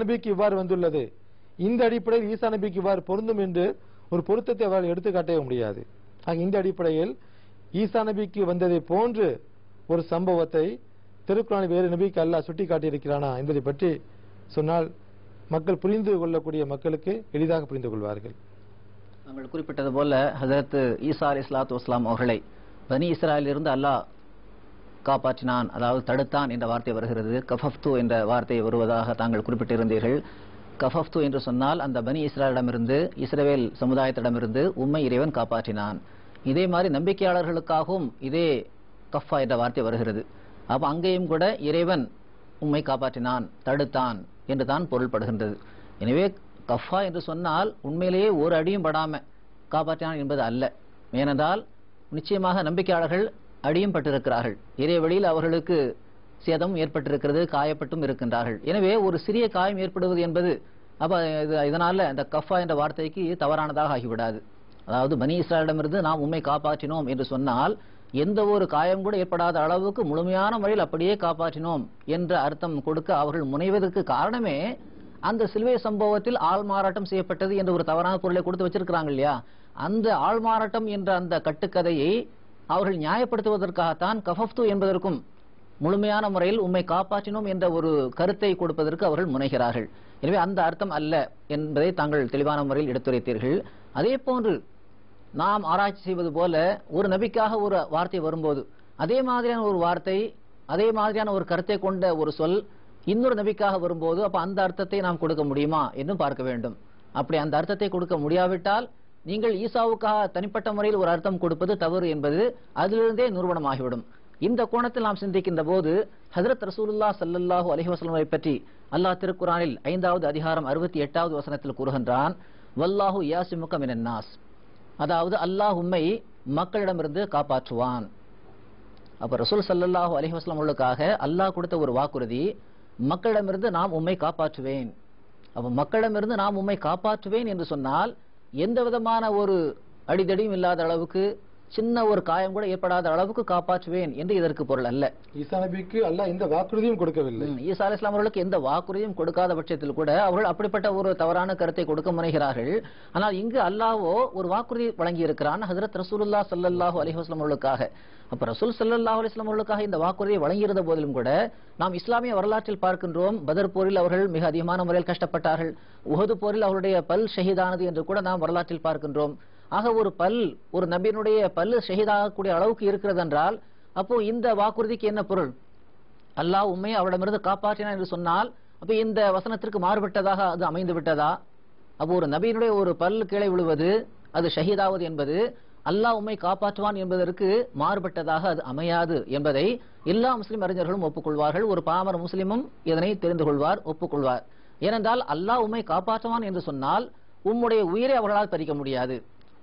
நபிக்கு இவ்வாறு வந்துள்ளது, இந்த அடிப்படையில் ஈசா நபிக்கு இவ்வாறு பொருந்தும் என்று ஒரு பொருத்தத்தை அவர்கள் எடுத்து காட்டவே முடியாது. ஆக இந்த அடிப்படையில் ஈசா நபிக்கு வந்ததை போன்று ஒரு சம்பவத்தை திருக்குர்ஆனில் வேறு நபிக்கு அல்லாஹ் சுட்டி காட்டியிருக்கிறானா என்பதை பற்றி சொன்னால் மக்கள் புரிந்து கொள்ளக்கூடிய மக்களுக்கு எளிதாக புரிந்து கொள்வார்கள். நாங்கள் குறிப்பிட்டது போல ஹஜரத் ஈசா அலைஹிஸ்ஸலாத்து வஸ்ஸலாம் அவர்களை பனி இஸ்ராயலிலிருந்து அல்லாஹ் காப்பாற்றினான், அதாவது தடுத்தான் என்ற வார்த்தை வருகிறது. கஃபஃப்து என்ற வார்த்தை வருவதாக தாங்கள் குறிப்பிட்டிருந்தீர்கள். கஃபஃப்து என்று சொன்னால் அந்த பனி இஸ்ராயலிடமிருந்து, இஸ்ரவேல் சமுதாயத்திடமிருந்து உம்மை இறைவன் காப்பாற்றினான். இதே மாதிரி நம்பிக்கையாளர்களுக்காகவும் இதே கஃபா என்ற வார்த்தை வருகிறது. அப்ப அங்கேயும் கூட இறைவன் உம்மை காப்பாற்றினான், தடுத்தான் என்று தான் பொருள்படுகின்றது. எனவே கஃபா என்று சொன்னால் உண்மையிலேயே ஒரு அடியும் படாம காப்பாற்றினான் என்பது அல்ல. ஏனென்றால் நிச்சயமாக நம்பிக்கையாளர்கள் அடியும் பட்டிருக்கிறார்கள், இறைவழியில் அவர்களுக்கு சேதமும் ஏற்பட்டிருக்கிறது, காயப்பட்டும் இருக்கின்றார்கள். எனவே ஒரு சிறிய காயம் ஏற்படுவது என்பது அப்ப இதனால இந்த கஃபா என்ற வார்த்தைக்கு தவறானதாக ஆகிவிடாது. அதாவது பனி இஸ்ராயலிடமிருந்து நாம் உம்மை காப்பாற்றினோம் என்று சொன்னால் எந்த ஒரு காயம் கூட ஏற்படாத அளவுக்கு முழுமையான முறையில் அப்படியே காப்பாற்றினோம் என்ற அர்த்தம் கொடுக்க அவர்கள் முனைவதற்கு காரணமே அந்த சிலுவை சம்பவத்தில் ஆள்மாறாட்டம் செய்யப்பட்டது என்ற ஒரு தவறான பொருளை கொடுத்து வச்சிருக்கிறாங்க இல்லையா. அந்த ஆள்மாறாட்டம் என்ற அந்த கட்டுக்கதையை அவர்கள் நியாயப்படுத்துவதற்காகத்தான் கஃபஃப்து என்பதற்கும் முழுமையான முறையில் உம்மை காப்பாற்றினோம் என்ற ஒரு கருத்தை கொடுப்பதற்கு அவர்கள் முனைகிறார்கள். எனவே அந்த அர்த்தம் அல்ல என்பதை தாங்கள் தெளிவான முறையில் எடுத்துரைத்தீர்கள். அதே போன்று நாம் ஆராய்ச்சி செய்வது போல ஒரு நபிக்காக ஒரு வார்த்தை வரும்போது அதே மாதிரியான ஒரு வார்த்தை, அதே மாதிரியான ஒரு கருத்தை கொண்ட ஒரு சொல் இன்னொரு நபிக்காக வரும்போது அப்ப அந்த அர்த்தத்தை நாம் கொடுக்க முடியுமா என்று பார்க்க வேண்டும். அப்படி அந்த அர்த்தத்தை கொடுக்க முடியாவிட்டால் நீங்கள் ஈசாவுக்காக தனிப்பட்ட முறையில் ஒரு அர்த்தம் கொடுப்பது தவறு என்பது அதிலிருந்தே நிரூபணமாகிவிடும். இந்த கோணத்தில் நாம் சிந்திக்கின்ற போது ஹஜ்ரத் ரசூலுல்லாஹ் ஸல்லல்லாஹு அலைஹி வஸல்லம் பற்றி அல்லாஹ் திருக்குர்ஆனில் 5வது அதிகாரம் 68வது வசனத்தில் கூறுகின்றான், வல்லாஹு யாசிமுக மினன் நாஸ், அதாவது அல்லாஹ் உம்மை மக்களிடமிருந்து காப்பாற்றுவான். அப்ப ரசூல் ஸல்லல்லாஹு அலைஹி வஸல்லம் அவர்களுக்காக அல்லாஹ் கொடுத்த ஒரு வாக்குறுதி, மக்களிடமிருந்து நாம் உம்மை காப்பாற்றுவேன். அப்ப மக்களிடமிருந்து நாம் உம்மை காப்பாற்றுவேன் என்று சொன்னால் எந்த விதமான ஒரு அடிதடியும் இல்லாத அளவுக்கு, சின்ன ஒரு காயம் கூட ஏற்படாத அளவுக்கு காப்பாற்றுவேன் என்று இதற்கு பொருள் அல்ல. ஈசா நபிக்கு அல்லாஹ் எந்த வாக்குறுதியும் கொடுக்கவில்லை. ஈசா அலைஹிஸ்ஸலாம் அவர்களுக்கு எந்த வாக்குறுதியும் கொடுக்காத பட்சத்தில் கூட அவர்கள் அப்படிப்பட்ட ஒரு தவறான கருத்தை கொடுக்க முனைகிறார்கள். ஆனால் இங்கு அல்லாஹ்வோ ஒரு வாக்குறுதி வழங்கி இருக்கிறான் ஹஜ்ரத் ரசூலுல்லாஹ் ஸல்லல்லாஹு அலைஹி வஸல்லம் அவர்களுக்காக. அப்ப ரசூல் ஸல்லல்லாஹு அலைஹி வஸல்லம் அவர்களுக்காக இந்த வாக்குறுதியை வழங்கியிருந்த போதிலும் கூட நாம் இஸ்லாமிய வரலாற்றில் பார்க்கின்றோம், பதர் போரில் அவர்கள் மிக அதிகமான முறையில் கஷ்டப்பட்டார்கள், உஹது போரில் அவருடைய பல் ஷஹீதானது என்று கூட நாம் வரலாற்றில் பார்க்கின்றோம். ஆக ஒரு நபியினுடைய பல்லு ஷஹீதாகக்கூடிய அளவுக்கு இருக்கிறது என்றால் அப்போ இந்த வாக்குறுதிக்கு என்ன பொருள்? அல்லாஹ் உம்மை அவரிடமிருந்து காப்பாற்றினான் என்று சொன்னால் அப்ப இந்த வசனத்திற்கு மாறுபட்டதாக அது அமைந்து விட்டதா? அப்போ ஒரு நபியினுடைய ஒரு பல் கீழே விழுவது, அது ஷஹீதாவது என்பது அல்லாஹ் உம்மை காப்பாற்றுவான் என்பதற்கு மாறுபட்டதாக அது அமையாது என்பதை எல்லா முஸ்லிம் அறிஞர்களும் ஒப்புக்கொள்வார்கள். ஒரு பாமர முஸ்லிமும் இதனை தெரிந்து கொள்வார், ஒப்புக்கொள்வார். ஏனென்றால் அல்லாஹ் உம்மை காப்பாற்றுவான் என்று சொன்னால் உம்முடைய உயிரை அவர்களால் பறிக்க முடியாது,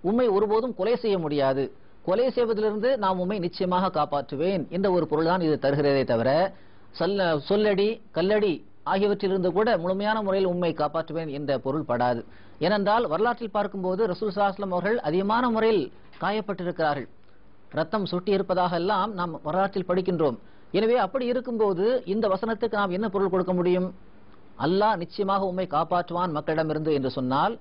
உம்மை ஒருபோதும் கொலை செய்ய முடியாது. கொலை செய்வதிலிருந்து நாம் உம்மை நிச்சயமாக காப்பாற்றுவேன் என்ற ஒரு பொருள்தான் இது தருகிறதே தவிர சொல்லடி கல்லடி ஆகியவற்றிலிருந்து கூட முழுமையான முறையில் உம்மை காப்பாற்றுவேன் என்ற பொருள் படாது. ஏனென்றால் வரலாற்றில் பார்க்கும்போது ரசூல் ஸல்லல்லாஹு அலைஹி வஸல்லம் அவர்கள் அதிகமான முறையில் காயப்பட்டிருக்கிறார்கள், ரத்தம் சுட்டி இருப்பதாக எல்லாம் நாம் வரலாற்றில் படிக்கின்றோம். எனவே அப்படி இருக்கும்போது இந்த வசனத்துக்கு நாம் என்ன பொருள் கொடுக்க முடியும்? அல்லாஹ் நிச்சயமாக உம்மை காப்பாற்றுவான் மக்களிடமிருந்து என்று சொன்னால்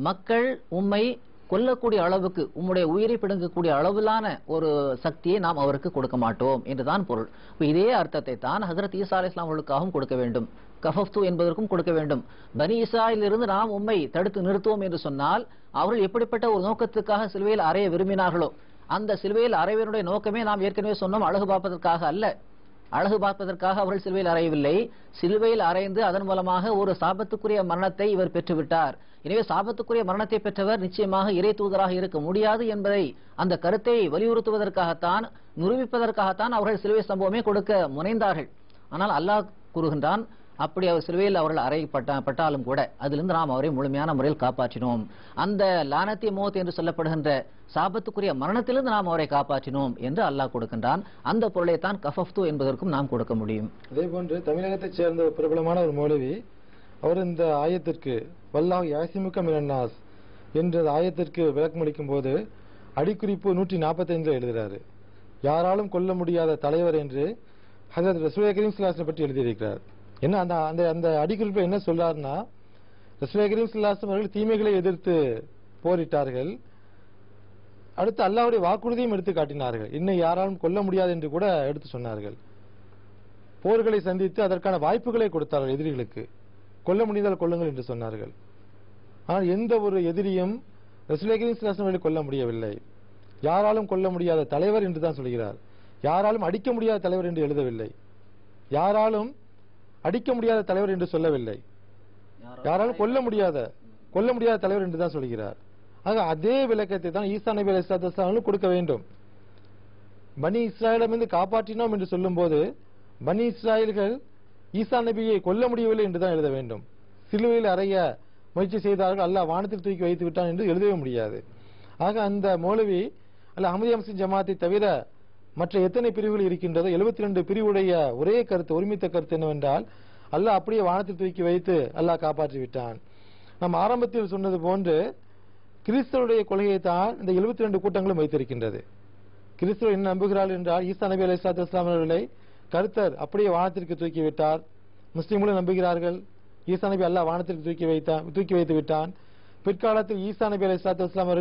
மக்கள் உம்மை கொல்லக்கூடிய அளவுக்கு, உம்முடைய உயிரை பிடுங்கக்கூடிய அளவிலான ஒரு சக்தியை நாம் அவருக்கு கொடுக்க மாட்டோம் என்றுதான் பொருள். இதே அர்த்தத்தை தான் ஹஜ்ரத் ஈசா அலைஹிஸ்ஸலாம் அவர்களுக்காகவும் கொடுக்க வேண்டும், கஃபஃப்து என்பதற்கும் கொடுக்க வேண்டும். பனி இஸ்ராயிலிருந்து நாம் உம்மை தடுத்து நிறுத்துவோம் என்று சொன்னால் அவர்கள் எப்படிப்பட்ட ஒரு நோக்கத்துக்காக சிலுவையில் அறைய விரும்பினார்களோ அந்த சிலுவையில் அறைவனுடைய நோக்கமே நாம் ஏற்கனவே சொன்னோம், அழகு பார்ப்பதற்காக அல்ல. அழகு பார்ப்பதற்காக அவர்கள் சிலுவையில் அறையவில்லை. சிலுவையில் அறைந்து அதன் மூலமாக ஒரு சாபத்துக்குரிய மரணத்தை இவர் பெற்றுவிட்டார். எனவே சாபத்துக்குரிய மரணத்தை பெற்றவர் நிச்சயமாக இறை தூதராக இருக்க முடியாது என்பதை அந்த கருத்தை வலியுறுத்துவதற்காகத்தான், நிரூபிப்பதற்காகத்தான் அவர்கள் சிலுவை சம்பவமே கொடுக்க முனைந்தார்கள். ஆனால் அல்லாஹ் கூறுகின்றான், அப்படி அவர் சிலுவையில் அவர்கள் அறையப்பட்டாலும் கூட அதிலிருந்து நாம் அவரை முழுமையான முறையில் காப்பாற்றினோம். அந்த லானத்தி மௌத் என்று சொல்லப்படுகின்ற சாபத்துக்குரிய மரணத்திலிருந்து நாம் அவரை காப்பாற்றினோம் என்று அல்லாஹ் கொடுக்கின்றான். அந்த பொருளைத்தான் கஃபஃப்து என்பதற்கும் நாம் கொடுக்க முடியும். அதே போன்று தமிழகத்தைச் சேர்ந்த பிரபலமான ஒரு மௌலவி, அவர் இந்த ஆயத்திற்கு வல்லாஹ் யாசிமுக மினன்னாஸ் என்ற ஆயத்திற்கு விளக்கமளிக்கும் போது அடிக்குறிப்பு 145 எழுதுகிறாரு. யாராலும் கொல்ல முடியாத தலைவர் என்று ஹஜ்ரத் ரசூலுல்லாஹி கரீம் ஸல்லல்லாஹு அலைஹி வஸல்லம் பற்றி எழுதியிருக்கிறார். என்ன அந்த அந்த அந்த அடிக்குறிப்பு என்ன சொல்றாருன்னா, ரசூலுல்லாஹி கரீம் ஸல்லல்லாஹு அலைஹி வஸல்லம் அவர்கள் தீமைகளை எதிர்த்து போரிட்டார்கள், அடுத்து அல்லாஹ்வுடைய வாக்குறுதியும் எடுத்து காட்டினார்கள், இன்னும் யாராலும் கொல்ல முடியாது என்று கூட எடுத்து சொன்னார்கள். போர்களை சந்தித்து அதற்கான வாய்ப்புகளை கொடுத்தார்கள் எதிரிகளுக்கு, கொல்ல முடிந்தால் கொல்லுங்கள் என்று சொன்னார்கள். ஆனால் எந்த ஒரு எதிரியும் ரசூலுல்லாஹி கரீம் ஸல்லல்லாஹு அலைஹி வஸல்லம் கொல்ல முடியவில்லை. யாராலும் கொல்ல முடியாத தலைவர் என்று தான் சொல்கிறார், யாராலும் அடிக்க முடியாத தலைவர் என்று எழுதவில்லை, யாராலும் அடிக்க முடியாத தலைவர் என்று சொல்லவில்லை, யாராலும் கொல்ல முடியாத தலைவர் என்று தான் சொல்கிறார். ஆக அதே விளக்கத்தை தான் ஈசா நபி அலைஹிஸ்ஸலாத்து வஸ்ஸலாம் கொடுக்க வேண்டும். பனி இஸ்ராயலிடமிருந்து காப்பாற்றினோம் என்று சொல்லும் போது பனி இஸ்ராயல்கள் ஈசா நபியை கொல்ல முடியவில்லை என்று தான் எழுத வேண்டும். சிலுவையில் அறைய முயற்சி செய்தார்கள், அல்லாஹ் வானத்தில் தூக்கி வைத்து விட்டான் என்று எழுதவே முடியாது. ஆக அந்த மௌலவி அல்ல அஹ்மதியா முஸ்லிம் ஜமாத்தை தவிர மற்ற எத்தனை பிரிவுகள் இருக்கின்றதோ 72 பிரிவுடைய ஒரே கருத்து, ஒருமித்த கருத்து என்னவென்றால் அல்லாஹ் அப்படியே வானத்தில் தூக்கி வைத்து அல்லாஹ் காப்பாற்றி விட்டான். நாம் ஆரம்பத்தில் சொன்னது போன்று கிறிஸ்தவருடைய கொள்கையை தான் இந்த 72 கூட்டங்களும் வைத்திருக்கின்றது. கிறிஸ்தவர் என்ன நம்புகிறார்கள் என்றால் ஈசா நபி அலைஹிஸ்ஸலாத்து வஸ்ஸலாம் அவர்களை கர்த்தர் அப்படியே வானத்திற்கு தூக்கி விட்டார். முஸ்லிம்களும் நம்புகிறார்கள் ஈசா நபி அல்லாஹ் வானத்திற்கு தூக்கி வைத்து விட்டான். பிற்காலத்தில் ஈசா நபி அலைஹிஸ்ஸலாத்து வஸ்ஸலாம்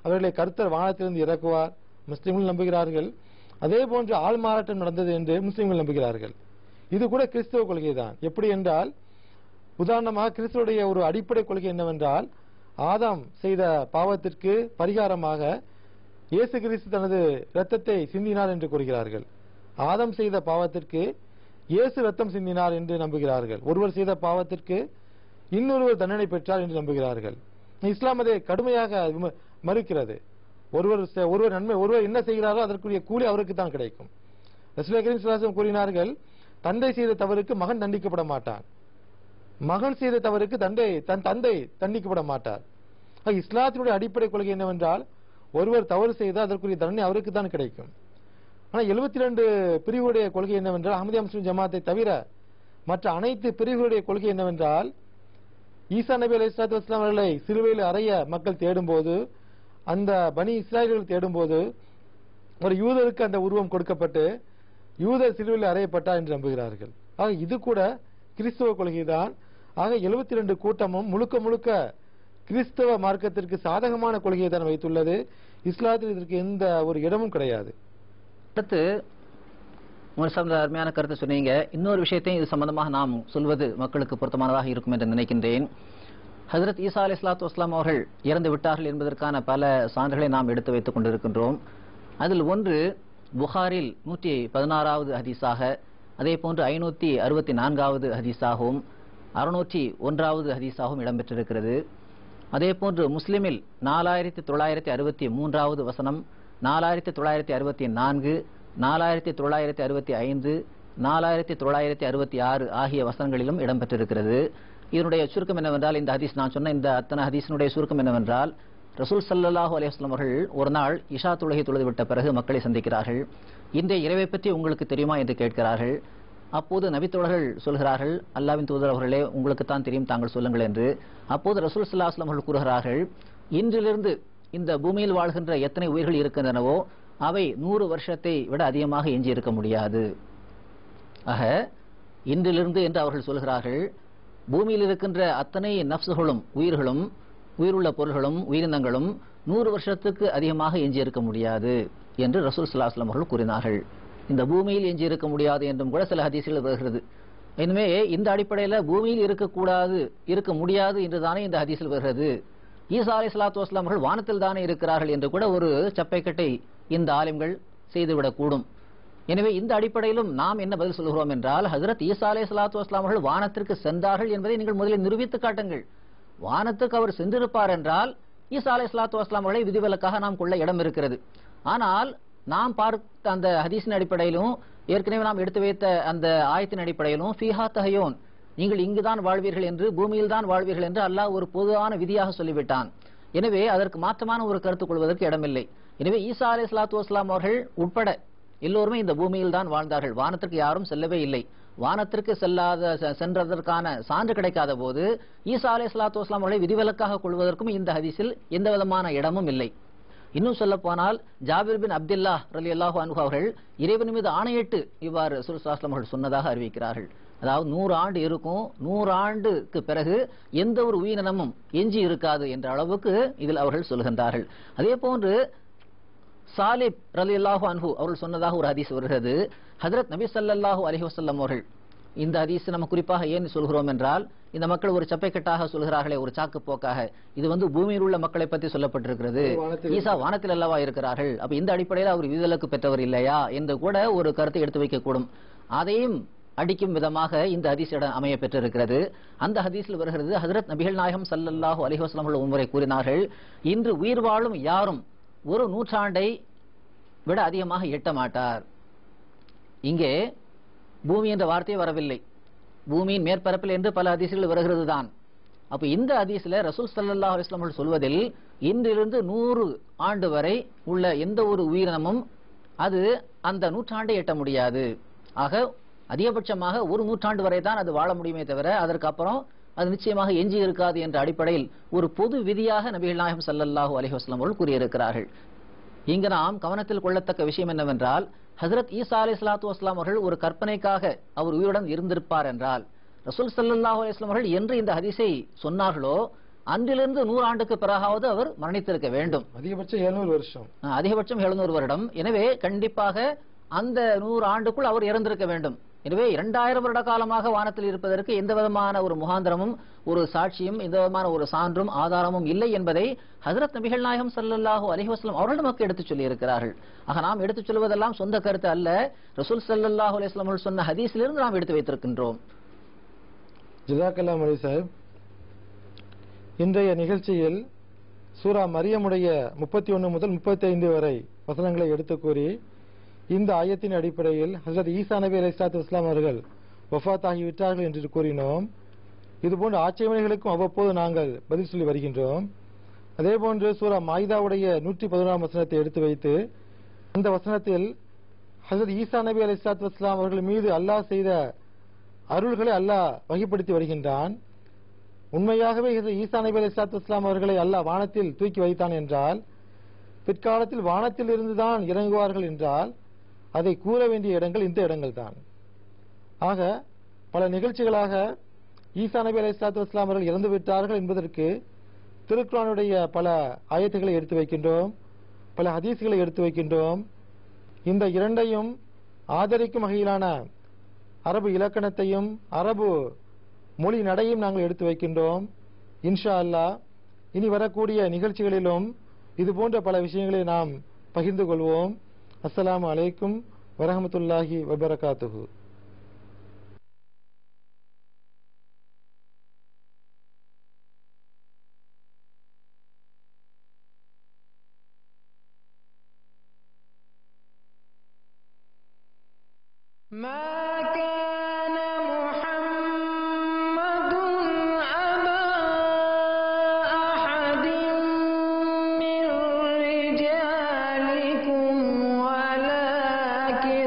அவர்களை கர்த்தர் வானத்திலிருந்து இறக்குவார், முஸ்லிம்கள் நம்புகிறார்கள். அதே போன்று ஆள் மாறாட்டம் நடந்தது என்று முஸ்லிம்கள் நம்புகிறார்கள். இது கூட கிறிஸ்தவ கொள்கை தான். எப்படி என்றால், உதாரணமாக கிறிஸ்தவருடைய ஒரு அடிப்படை கொள்கை என்னவென்றால், ஆதாம் செய்த பாவத்திற்கு பரிகாரமாக இயேசு கிறிஸ்து தனது இரத்தத்தை சிந்தினார் என்று கூறுகிறார்கள். ஆதாம் செய்த பாவத்திற்கு இயேசு ரத்தம் சிந்தினார் என்று நம்புகிறார்கள். ஒருவர் செய்த பாவத்திற்கு இன்னொருவர் தண்டனை பெற்றார் என்று நம்புகிறார்கள். இஸ்லாம் அதை கடுமையாக மறுக்கிறது. ஒருவர் நன்மை, ஒருவர் என்ன செய்கிறாரோ அதற்குரிய கூலி அவருக்கு தான் கிடைக்கும். ரசூலுல்லாஹி கரீம் ஸல்லல்லாஹு அலைஹி வஸல்லம் கூறினார்கள், தந்தை செய்த தவறுக்கு மகன் தண்டிக்கப்பட மாட்டான், மகன் செய்த தவறுக்கு தன் தந்தை தண்டிக்கப்பட மாட்டார். இஸ்லாத்தினுடைய அடிப்படை கொள்கை என்னவென்றால், ஒருவர் தவறு செய்தால் அதற்குரிய தண்டனை அவருக்கு தான் கிடைக்கும். ஆனால் 72 பிரிவுடைய கொள்கை என்னவென்றால், அஹ்மதியா முஸ்லிம் ஜமாத்தை தவிர மற்ற அனைத்து பிரிவுகளுடைய கொள்கை என்னவென்றால், ஈசா நபி அலைஹிஸ்ஸலாத்து வஸ்ஸலாம் அவர்களை சிலுவையில் அறைய மக்கள் தேடும்போது, அந்த பனி இஸ்ராயல்கள் தேடும்போது ஒரு யூதருக்கு அந்த உருவம் கொடுக்கப்பட்டு யூதர் சிலுவையில் அறையப்பட்டார் என்று நம்புகிறார்கள். ஆக இது கூட கிறிஸ்தவ கொள்கைதான். ஆக 72 கூட்டமும் முழுக்க முழுக்க கிறிஸ்தவ மார்க்கத்திற்கு சாதகமான கொள்கையை தான் வைத்துள்ளது. இஸ்லாத்தில் இதற்கு எந்த ஒரு இடமும் கிடையாது. அடுத்து உங்கள் அருமையான கருத்தை சொன்னீங்க. இன்னொரு விஷயத்தையும் இது சம்பந்தமாக நாம் சொல்வது மக்களுக்கு பொருத்தமானதாக இருக்கும் என்று நினைக்கின்றேன். ஹஜ்ரத் ஈசா அலைஹிஸ்ஸலாத்து வஸ்ஸலாம் அவர்கள் இறந்து விட்டார்கள் என்பதற்கான பல சான்றுகளை நாம் எடுத்து வைத்துக் கொண்டிருக்கின்றோம். அதில் ஒன்று புகாரில் 116வது ஹதீஸாக, அதே போன்று 564வது ஹதீஸாகவும் 601வது ஹதீஸாகவும் இடம்பெற்றிருக்கிறது. அதே போன்று முஸ்லிமில் 4963வது வசனம், 4964, 4965, 4966 ஆகிய வசனங்களிலும் இடம்பெற்றிருக்கிறது. இதனுடைய சுருக்கம் என்னவென்றால், இந்த ஹதீஸ் நான் சொன்ன இந்த அத்தனை ஹதீஸினுடைய சுருக்கம் என்னவென்றால், ரசூல் ஸல்லல்லாஹு அலைஹி வஸல்லம் அவர்கள் ஒரு நாள் இஷா தொழுகை தொழுதுவிட்ட பிறகு மக்களை சந்திக்கிறார்கள். இன்றைய இரவை பற்றி உங்களுக்கு தெரியுமா என்று கேட்கிறார்கள். அப்போது நபித்தோழர்கள் சொல்கிறார்கள், அல்லாஹ்வின் தூதர் அவர்களே, உங்களுக்கு தான் தெரியும், தாங்கள் சொல்லுங்கள் என்று. அப்போது ரசூல் ஸல்லல்லாஹு அலைஹி வஸல்லம் அவர்கள் கூறுகிறார்கள், இன்றிலிருந்து இந்த பூமியில் வாழ்கின்ற எத்தனை உயிர்கள் இருக்கின்றனவோ அவை 100 வருஷத்தை விட அதிகமாக எஞ்சி இருக்க முடியாது. ஆக இன்றிலிருந்து என்று அவர்கள் சொல்கிறார்கள், பூமியில் இருக்கின்ற அத்தனை நஃப்ஸுகளும் உயிர்களும் உயிருள்ள பொருள்களும் உயிரினங்களும் 100 வருஷத்துக்கு அதிகமாக எஞ்சி இருக்க முடியாது என்று ரசூல் ஸல்லல்லாஹு அலைஹி வஸல்லம் அவர்கள் கூறினார்கள். இந்த பூமியில் எஞ்சி இருக்க முடியாது என்றும் கூட சில ஹதீஸ்கள் வருகிறது. எனவே இந்த அடிப்படையில் பூமியில் இருக்க முடியாது என்று தானே இந்த ஹதீஸில் வருகிறது. ஈசா அலைஹிஸ்ஸலாத்து வஸ்ஸலாம் அவர்கள் வானத்தில் தானே இருக்கிறார்கள் என்று கூட ஒரு சப்பைக்கட்டை இந்த ஆலிம்கள் செய்துவிடக்கூடும். எனவே இந்த அடிப்படையிலும் நாம் என்ன பதில் சொல்கிறோம் என்றால், ஹஜ்ரத் ஈசா அலைஹிஸ்ஸலாத்து வஸ்ஸலாம் அவர்கள் வானத்திற்கு சென்றார்கள் என்பதை நீங்கள் முதலில் நிரூபித்து காட்டுங்கள். வானத்துக்கு அவர் சென்றிருப்பார் என்றால் ஈசா அலைஹிஸ்ஸலாத்து வஸ்ஸலாம் அவர்களை விதிவிலக்காக நாம் கொள்ள இடம் இருக்கிறது. ஆனால் நாம் பார்த்த அந்த ஹதீஸின் அடிப்படையிலும் ஏற்கனவே நாம் எடுத்து வைத்த அந்த ஆயத்தின் அடிப்படையிலும் ஃபீஹா தஹயோன், நீங்கள் இங்குதான் வாழ்வீர்கள் என்று, பூமியில் தான் வாழ்வீர்கள் என்று அல்லாஹ் ஒரு பொதுவான விதியாக சொல்லிவிட்டான். எனவே அதற்கு மாற்றமான ஒரு கருத்து கொள்வதற்கு இடமில்லை. எனவே ஈசா அலைஹிஸ்ஸலாத்து வஸ்ஸலாம் அவர்கள் உட்பட எல்லோருமே இந்த பூமியில் தான் வாழ்ந்தார்கள். வானத்திற்கு யாரும் செல்லவே இல்லை. வானத்திற்கு சென்றதற்கான சான்று கிடைக்காத போது ஈசா அலைஹிஸ்ஸலாத்து வஸ்ஸலாம் அவர்களை விதிவிலக்காக கொள்வதற்கும் இந்த ஹதீஸில் எந்த விதமான இடமும் இல்லை. இன்னும் சொல்ல போனால் ஜாபிர் பின் அப்துல்லா ரலியல்லாஹு அன்ஹு அவர்கள் இறைவன் மீது ஆணையிட்டு இவ்வாறு ரசூல் ஸல்லல்லாஹு அலைஹி வஸல்லம் சொன்னதாக அறிவிக்கிறார்கள். அதாவது 100 ஆண்டு இருக்கும், 100 ஆண்டுக்கு பிறகு எந்த ஒரு உயிரினமும் எஞ்சி இருக்காது என்ற அளவுக்கு இதில் அவர்கள் சொல்கின்றார்கள். அதே போன்று சாலிப் ரலியல்லாஹு அன்ஹு அவர்கள் சொன்னதாக ஒரு ஹதீஸ் வருகிறது. ஹஜ்ரத் நபி ஸல்லல்லாஹு அலைஹி வஸல்லம் அவர்கள், இந்த ஹதீஸ் நம்ம குறிப்பாக ஏன் சொல்கிறோம் என்றால், இந்த மக்கள் ஒரு சப்பைக்கட்டாக சொல்கிறார்களே, ஒரு சாக்கு போக்காக, இது பூமியில் உள்ள மக்களை பற்றி சொல்லப்பட்டிருக்கிறது. ஈசா வானத்தில் அல்லவா இருக்கிறார்கள், அப்ப இந்த அடிப்படையில் அவர் விதிவிலக்கு பெற்றவர் இல்லையா என்று கூட ஒரு கருத்தை எடுத்து வைக்கக்கூடும். அதையும் அடிக்கும் விதமாக இந்த ஹதீஸ் அமைய பெற்றிருக்கிறது. அந்த ஹதீஸில் வருகிறது, ஹஜ்ரத் நபிகள் நாயகம் ஸல்லல்லாஹு அலைஹி வஸல்லம் அவர்கள் ஒருமுறை கூறினார்கள், இன்று உயிர் வாழும் யாரும் ஒரு நூற்றாண்டை விட அதிகமாக எட்ட மாட்டார். இங்கே பூமி என்ற வார்த்தை வரவில்லை, பூமியின் மேற்பரப்பில் என்று பல ஹதீஸ்கள் வருகிறது தான். அப்ப இந்த ஹதீஸ்ல ரசூல் ஸல்லல்லாஹு அலைஹி வஸல்லம் சொல்வதில் இன்றிலிருந்து 100 ஆண்டு வரை உள்ள எந்த ஒரு உயிரினமும் அது அந்த நூற்றாண்டை எட்ட முடியாது. ஆக அதிகபட்சமாக ஒரு நூற்றாண்டு வரை தான் அது வாழ முடியுமே தவிர அதற்கு அப்புறம் அது நிச்சயமாக எஞ்சி இருக்காது என்ற அடிப்படையில் ஒரு பொது விதியாக நபிகள் நாயகம் ஸல்லல்லாஹு அலைஹி வஸல்லம் அவர்கள் கூறியிருக்கிறார்கள். இங்கு நாம் கவனத்தில் கொள்ளத்தக்க விஷயம் என்னவென்றால், ஹஜ்ரத் ஈசா அலைஹிஸ்ஸலாத்து வஸ்ஸலாம் அவர்கள் ஒரு கற்பனைக்காக அவர் உயிருடன் இருந்திருப்பார் என்றால், ரசூல் ஸல்லல்லாஹு அலைஹி வஸல்லம் அவர்கள் என்று இந்த ஹதீஸை சொன்னார்களோ அன்றிலிருந்து 100 ஆண்டுக்கு பிறகாவது அவர் மரணித்திருக்க வேண்டும். அதிகபட்சம் 700 வருஷம், அதிகபட்சம் 700 வருடம். எனவே கண்டிப்பாக அந்த 100 ஆண்டுக்குள் அவர் இறந்திருக்க வேண்டும். எனவே 2000 வருட காலமாக வானத்தில் இருப்பதற்கு எந்த விதமான ஒரு முகாந்திரமும் ஒரு சாட்சியும் எந்த விதமான ஒரு சான்றும் ஆதாரமும் இல்லை என்பதை ஹஜ்ரத் நபிகள் நாயகம் ஸல்லல்லாஹு அலைஹி வஸல்லம் அவர்கள் நமக்கு எடுத்துச் சொல்லி இருக்கிறார்கள். ஆக நாம் எடுத்துச் சொல்வதெல்லாம் சொந்த கருத்து அல்ல, ரசூல் ஸல்லல்லாஹு அலைஹி வஸல்லம் அவர்கள் சொன்ன ஹதீஸிலிருந்து நாம் எடுத்து வைத்திருக்கின்றோம். ஜஸாக்கல்லாஹு மௌலவி சாஹிப். இன்றைய நிகழ்ச்சியில் சூரா மரியமுடைய 31 முதல் 35 வரை வசனங்களை எடுத்து கூறி இந்த ஆயத்தின் அடிப்படையில் ஹஜ்ரத் ஈசா நபி அலைஹிஸ்ஸலாத்து வஸ்ஸலாம் அவர்கள் வஃபாத் ஆகிவிட்டார்கள் என்று கூறினோம். இதுபோன்ற ஆட்சேபனைகளுக்கும் அவ்வப்போது நாங்கள் பதில் சொல்லி வருகின்றோம். அதேபோன்று சூரா மாயிதாவுடைய 111ஆம் வசனத்தை எடுத்து வைத்து அந்த வசனத்தில் ஹஜ்ரத் ஈசா நபி அலைஹிஸ்ஸலாத்து வஸ்ஸலாம் அவர்கள் மீது அல்லாஹ் செய்த அருள்களை அல்லாஹ் வகைப்படுத்தி வருகின்றான். உண்மையாகவே ஈசா நபி அலைஹிஸ்ஸலாத்து வஸ்ஸலாம் அவர்களை அல்லாஹ் வானத்தில் தூக்கி வைத்தான் என்றால், பிற்காலத்தில் வானத்தில் இருந்துதான் இறங்குவார்கள் என்றால் அதை கூற வேண்டிய இடங்கள் இந்த இடங்கள் தான். ஆக பல நிகழ்ச்சிகளாக ஈசா நபி அலைஹிஸ்ஸலாத்து வஸ்ஸலாம் அவர்கள் இறந்து விட்டார்கள் என்பதற்கு திருக்குர்ஆனுடைய பல ஆயத்துகளை எடுத்து வைக்கின்றோம், பல ஹதீஸ்களை எடுத்து வைக்கின்றோம். இந்த இரண்டையும் ஆதரிக்கும் வகையிலான அரபு இலக்கணத்தையும் அரபு மொழி நடையும் நாங்கள் எடுத்து வைக்கின்றோம். இன்ஷா அல்லாஹ் இனி வரக்கூடிய நிகழ்ச்சிகளிலும் இது போன்ற பல விஷயங்களை நாம் பகிர்ந்து கொள்வோம். அஸ்ஸலாமு அலைக்கும் வரஹ்மத்துல்லாஹி வபரகாத்துஹு. ولكن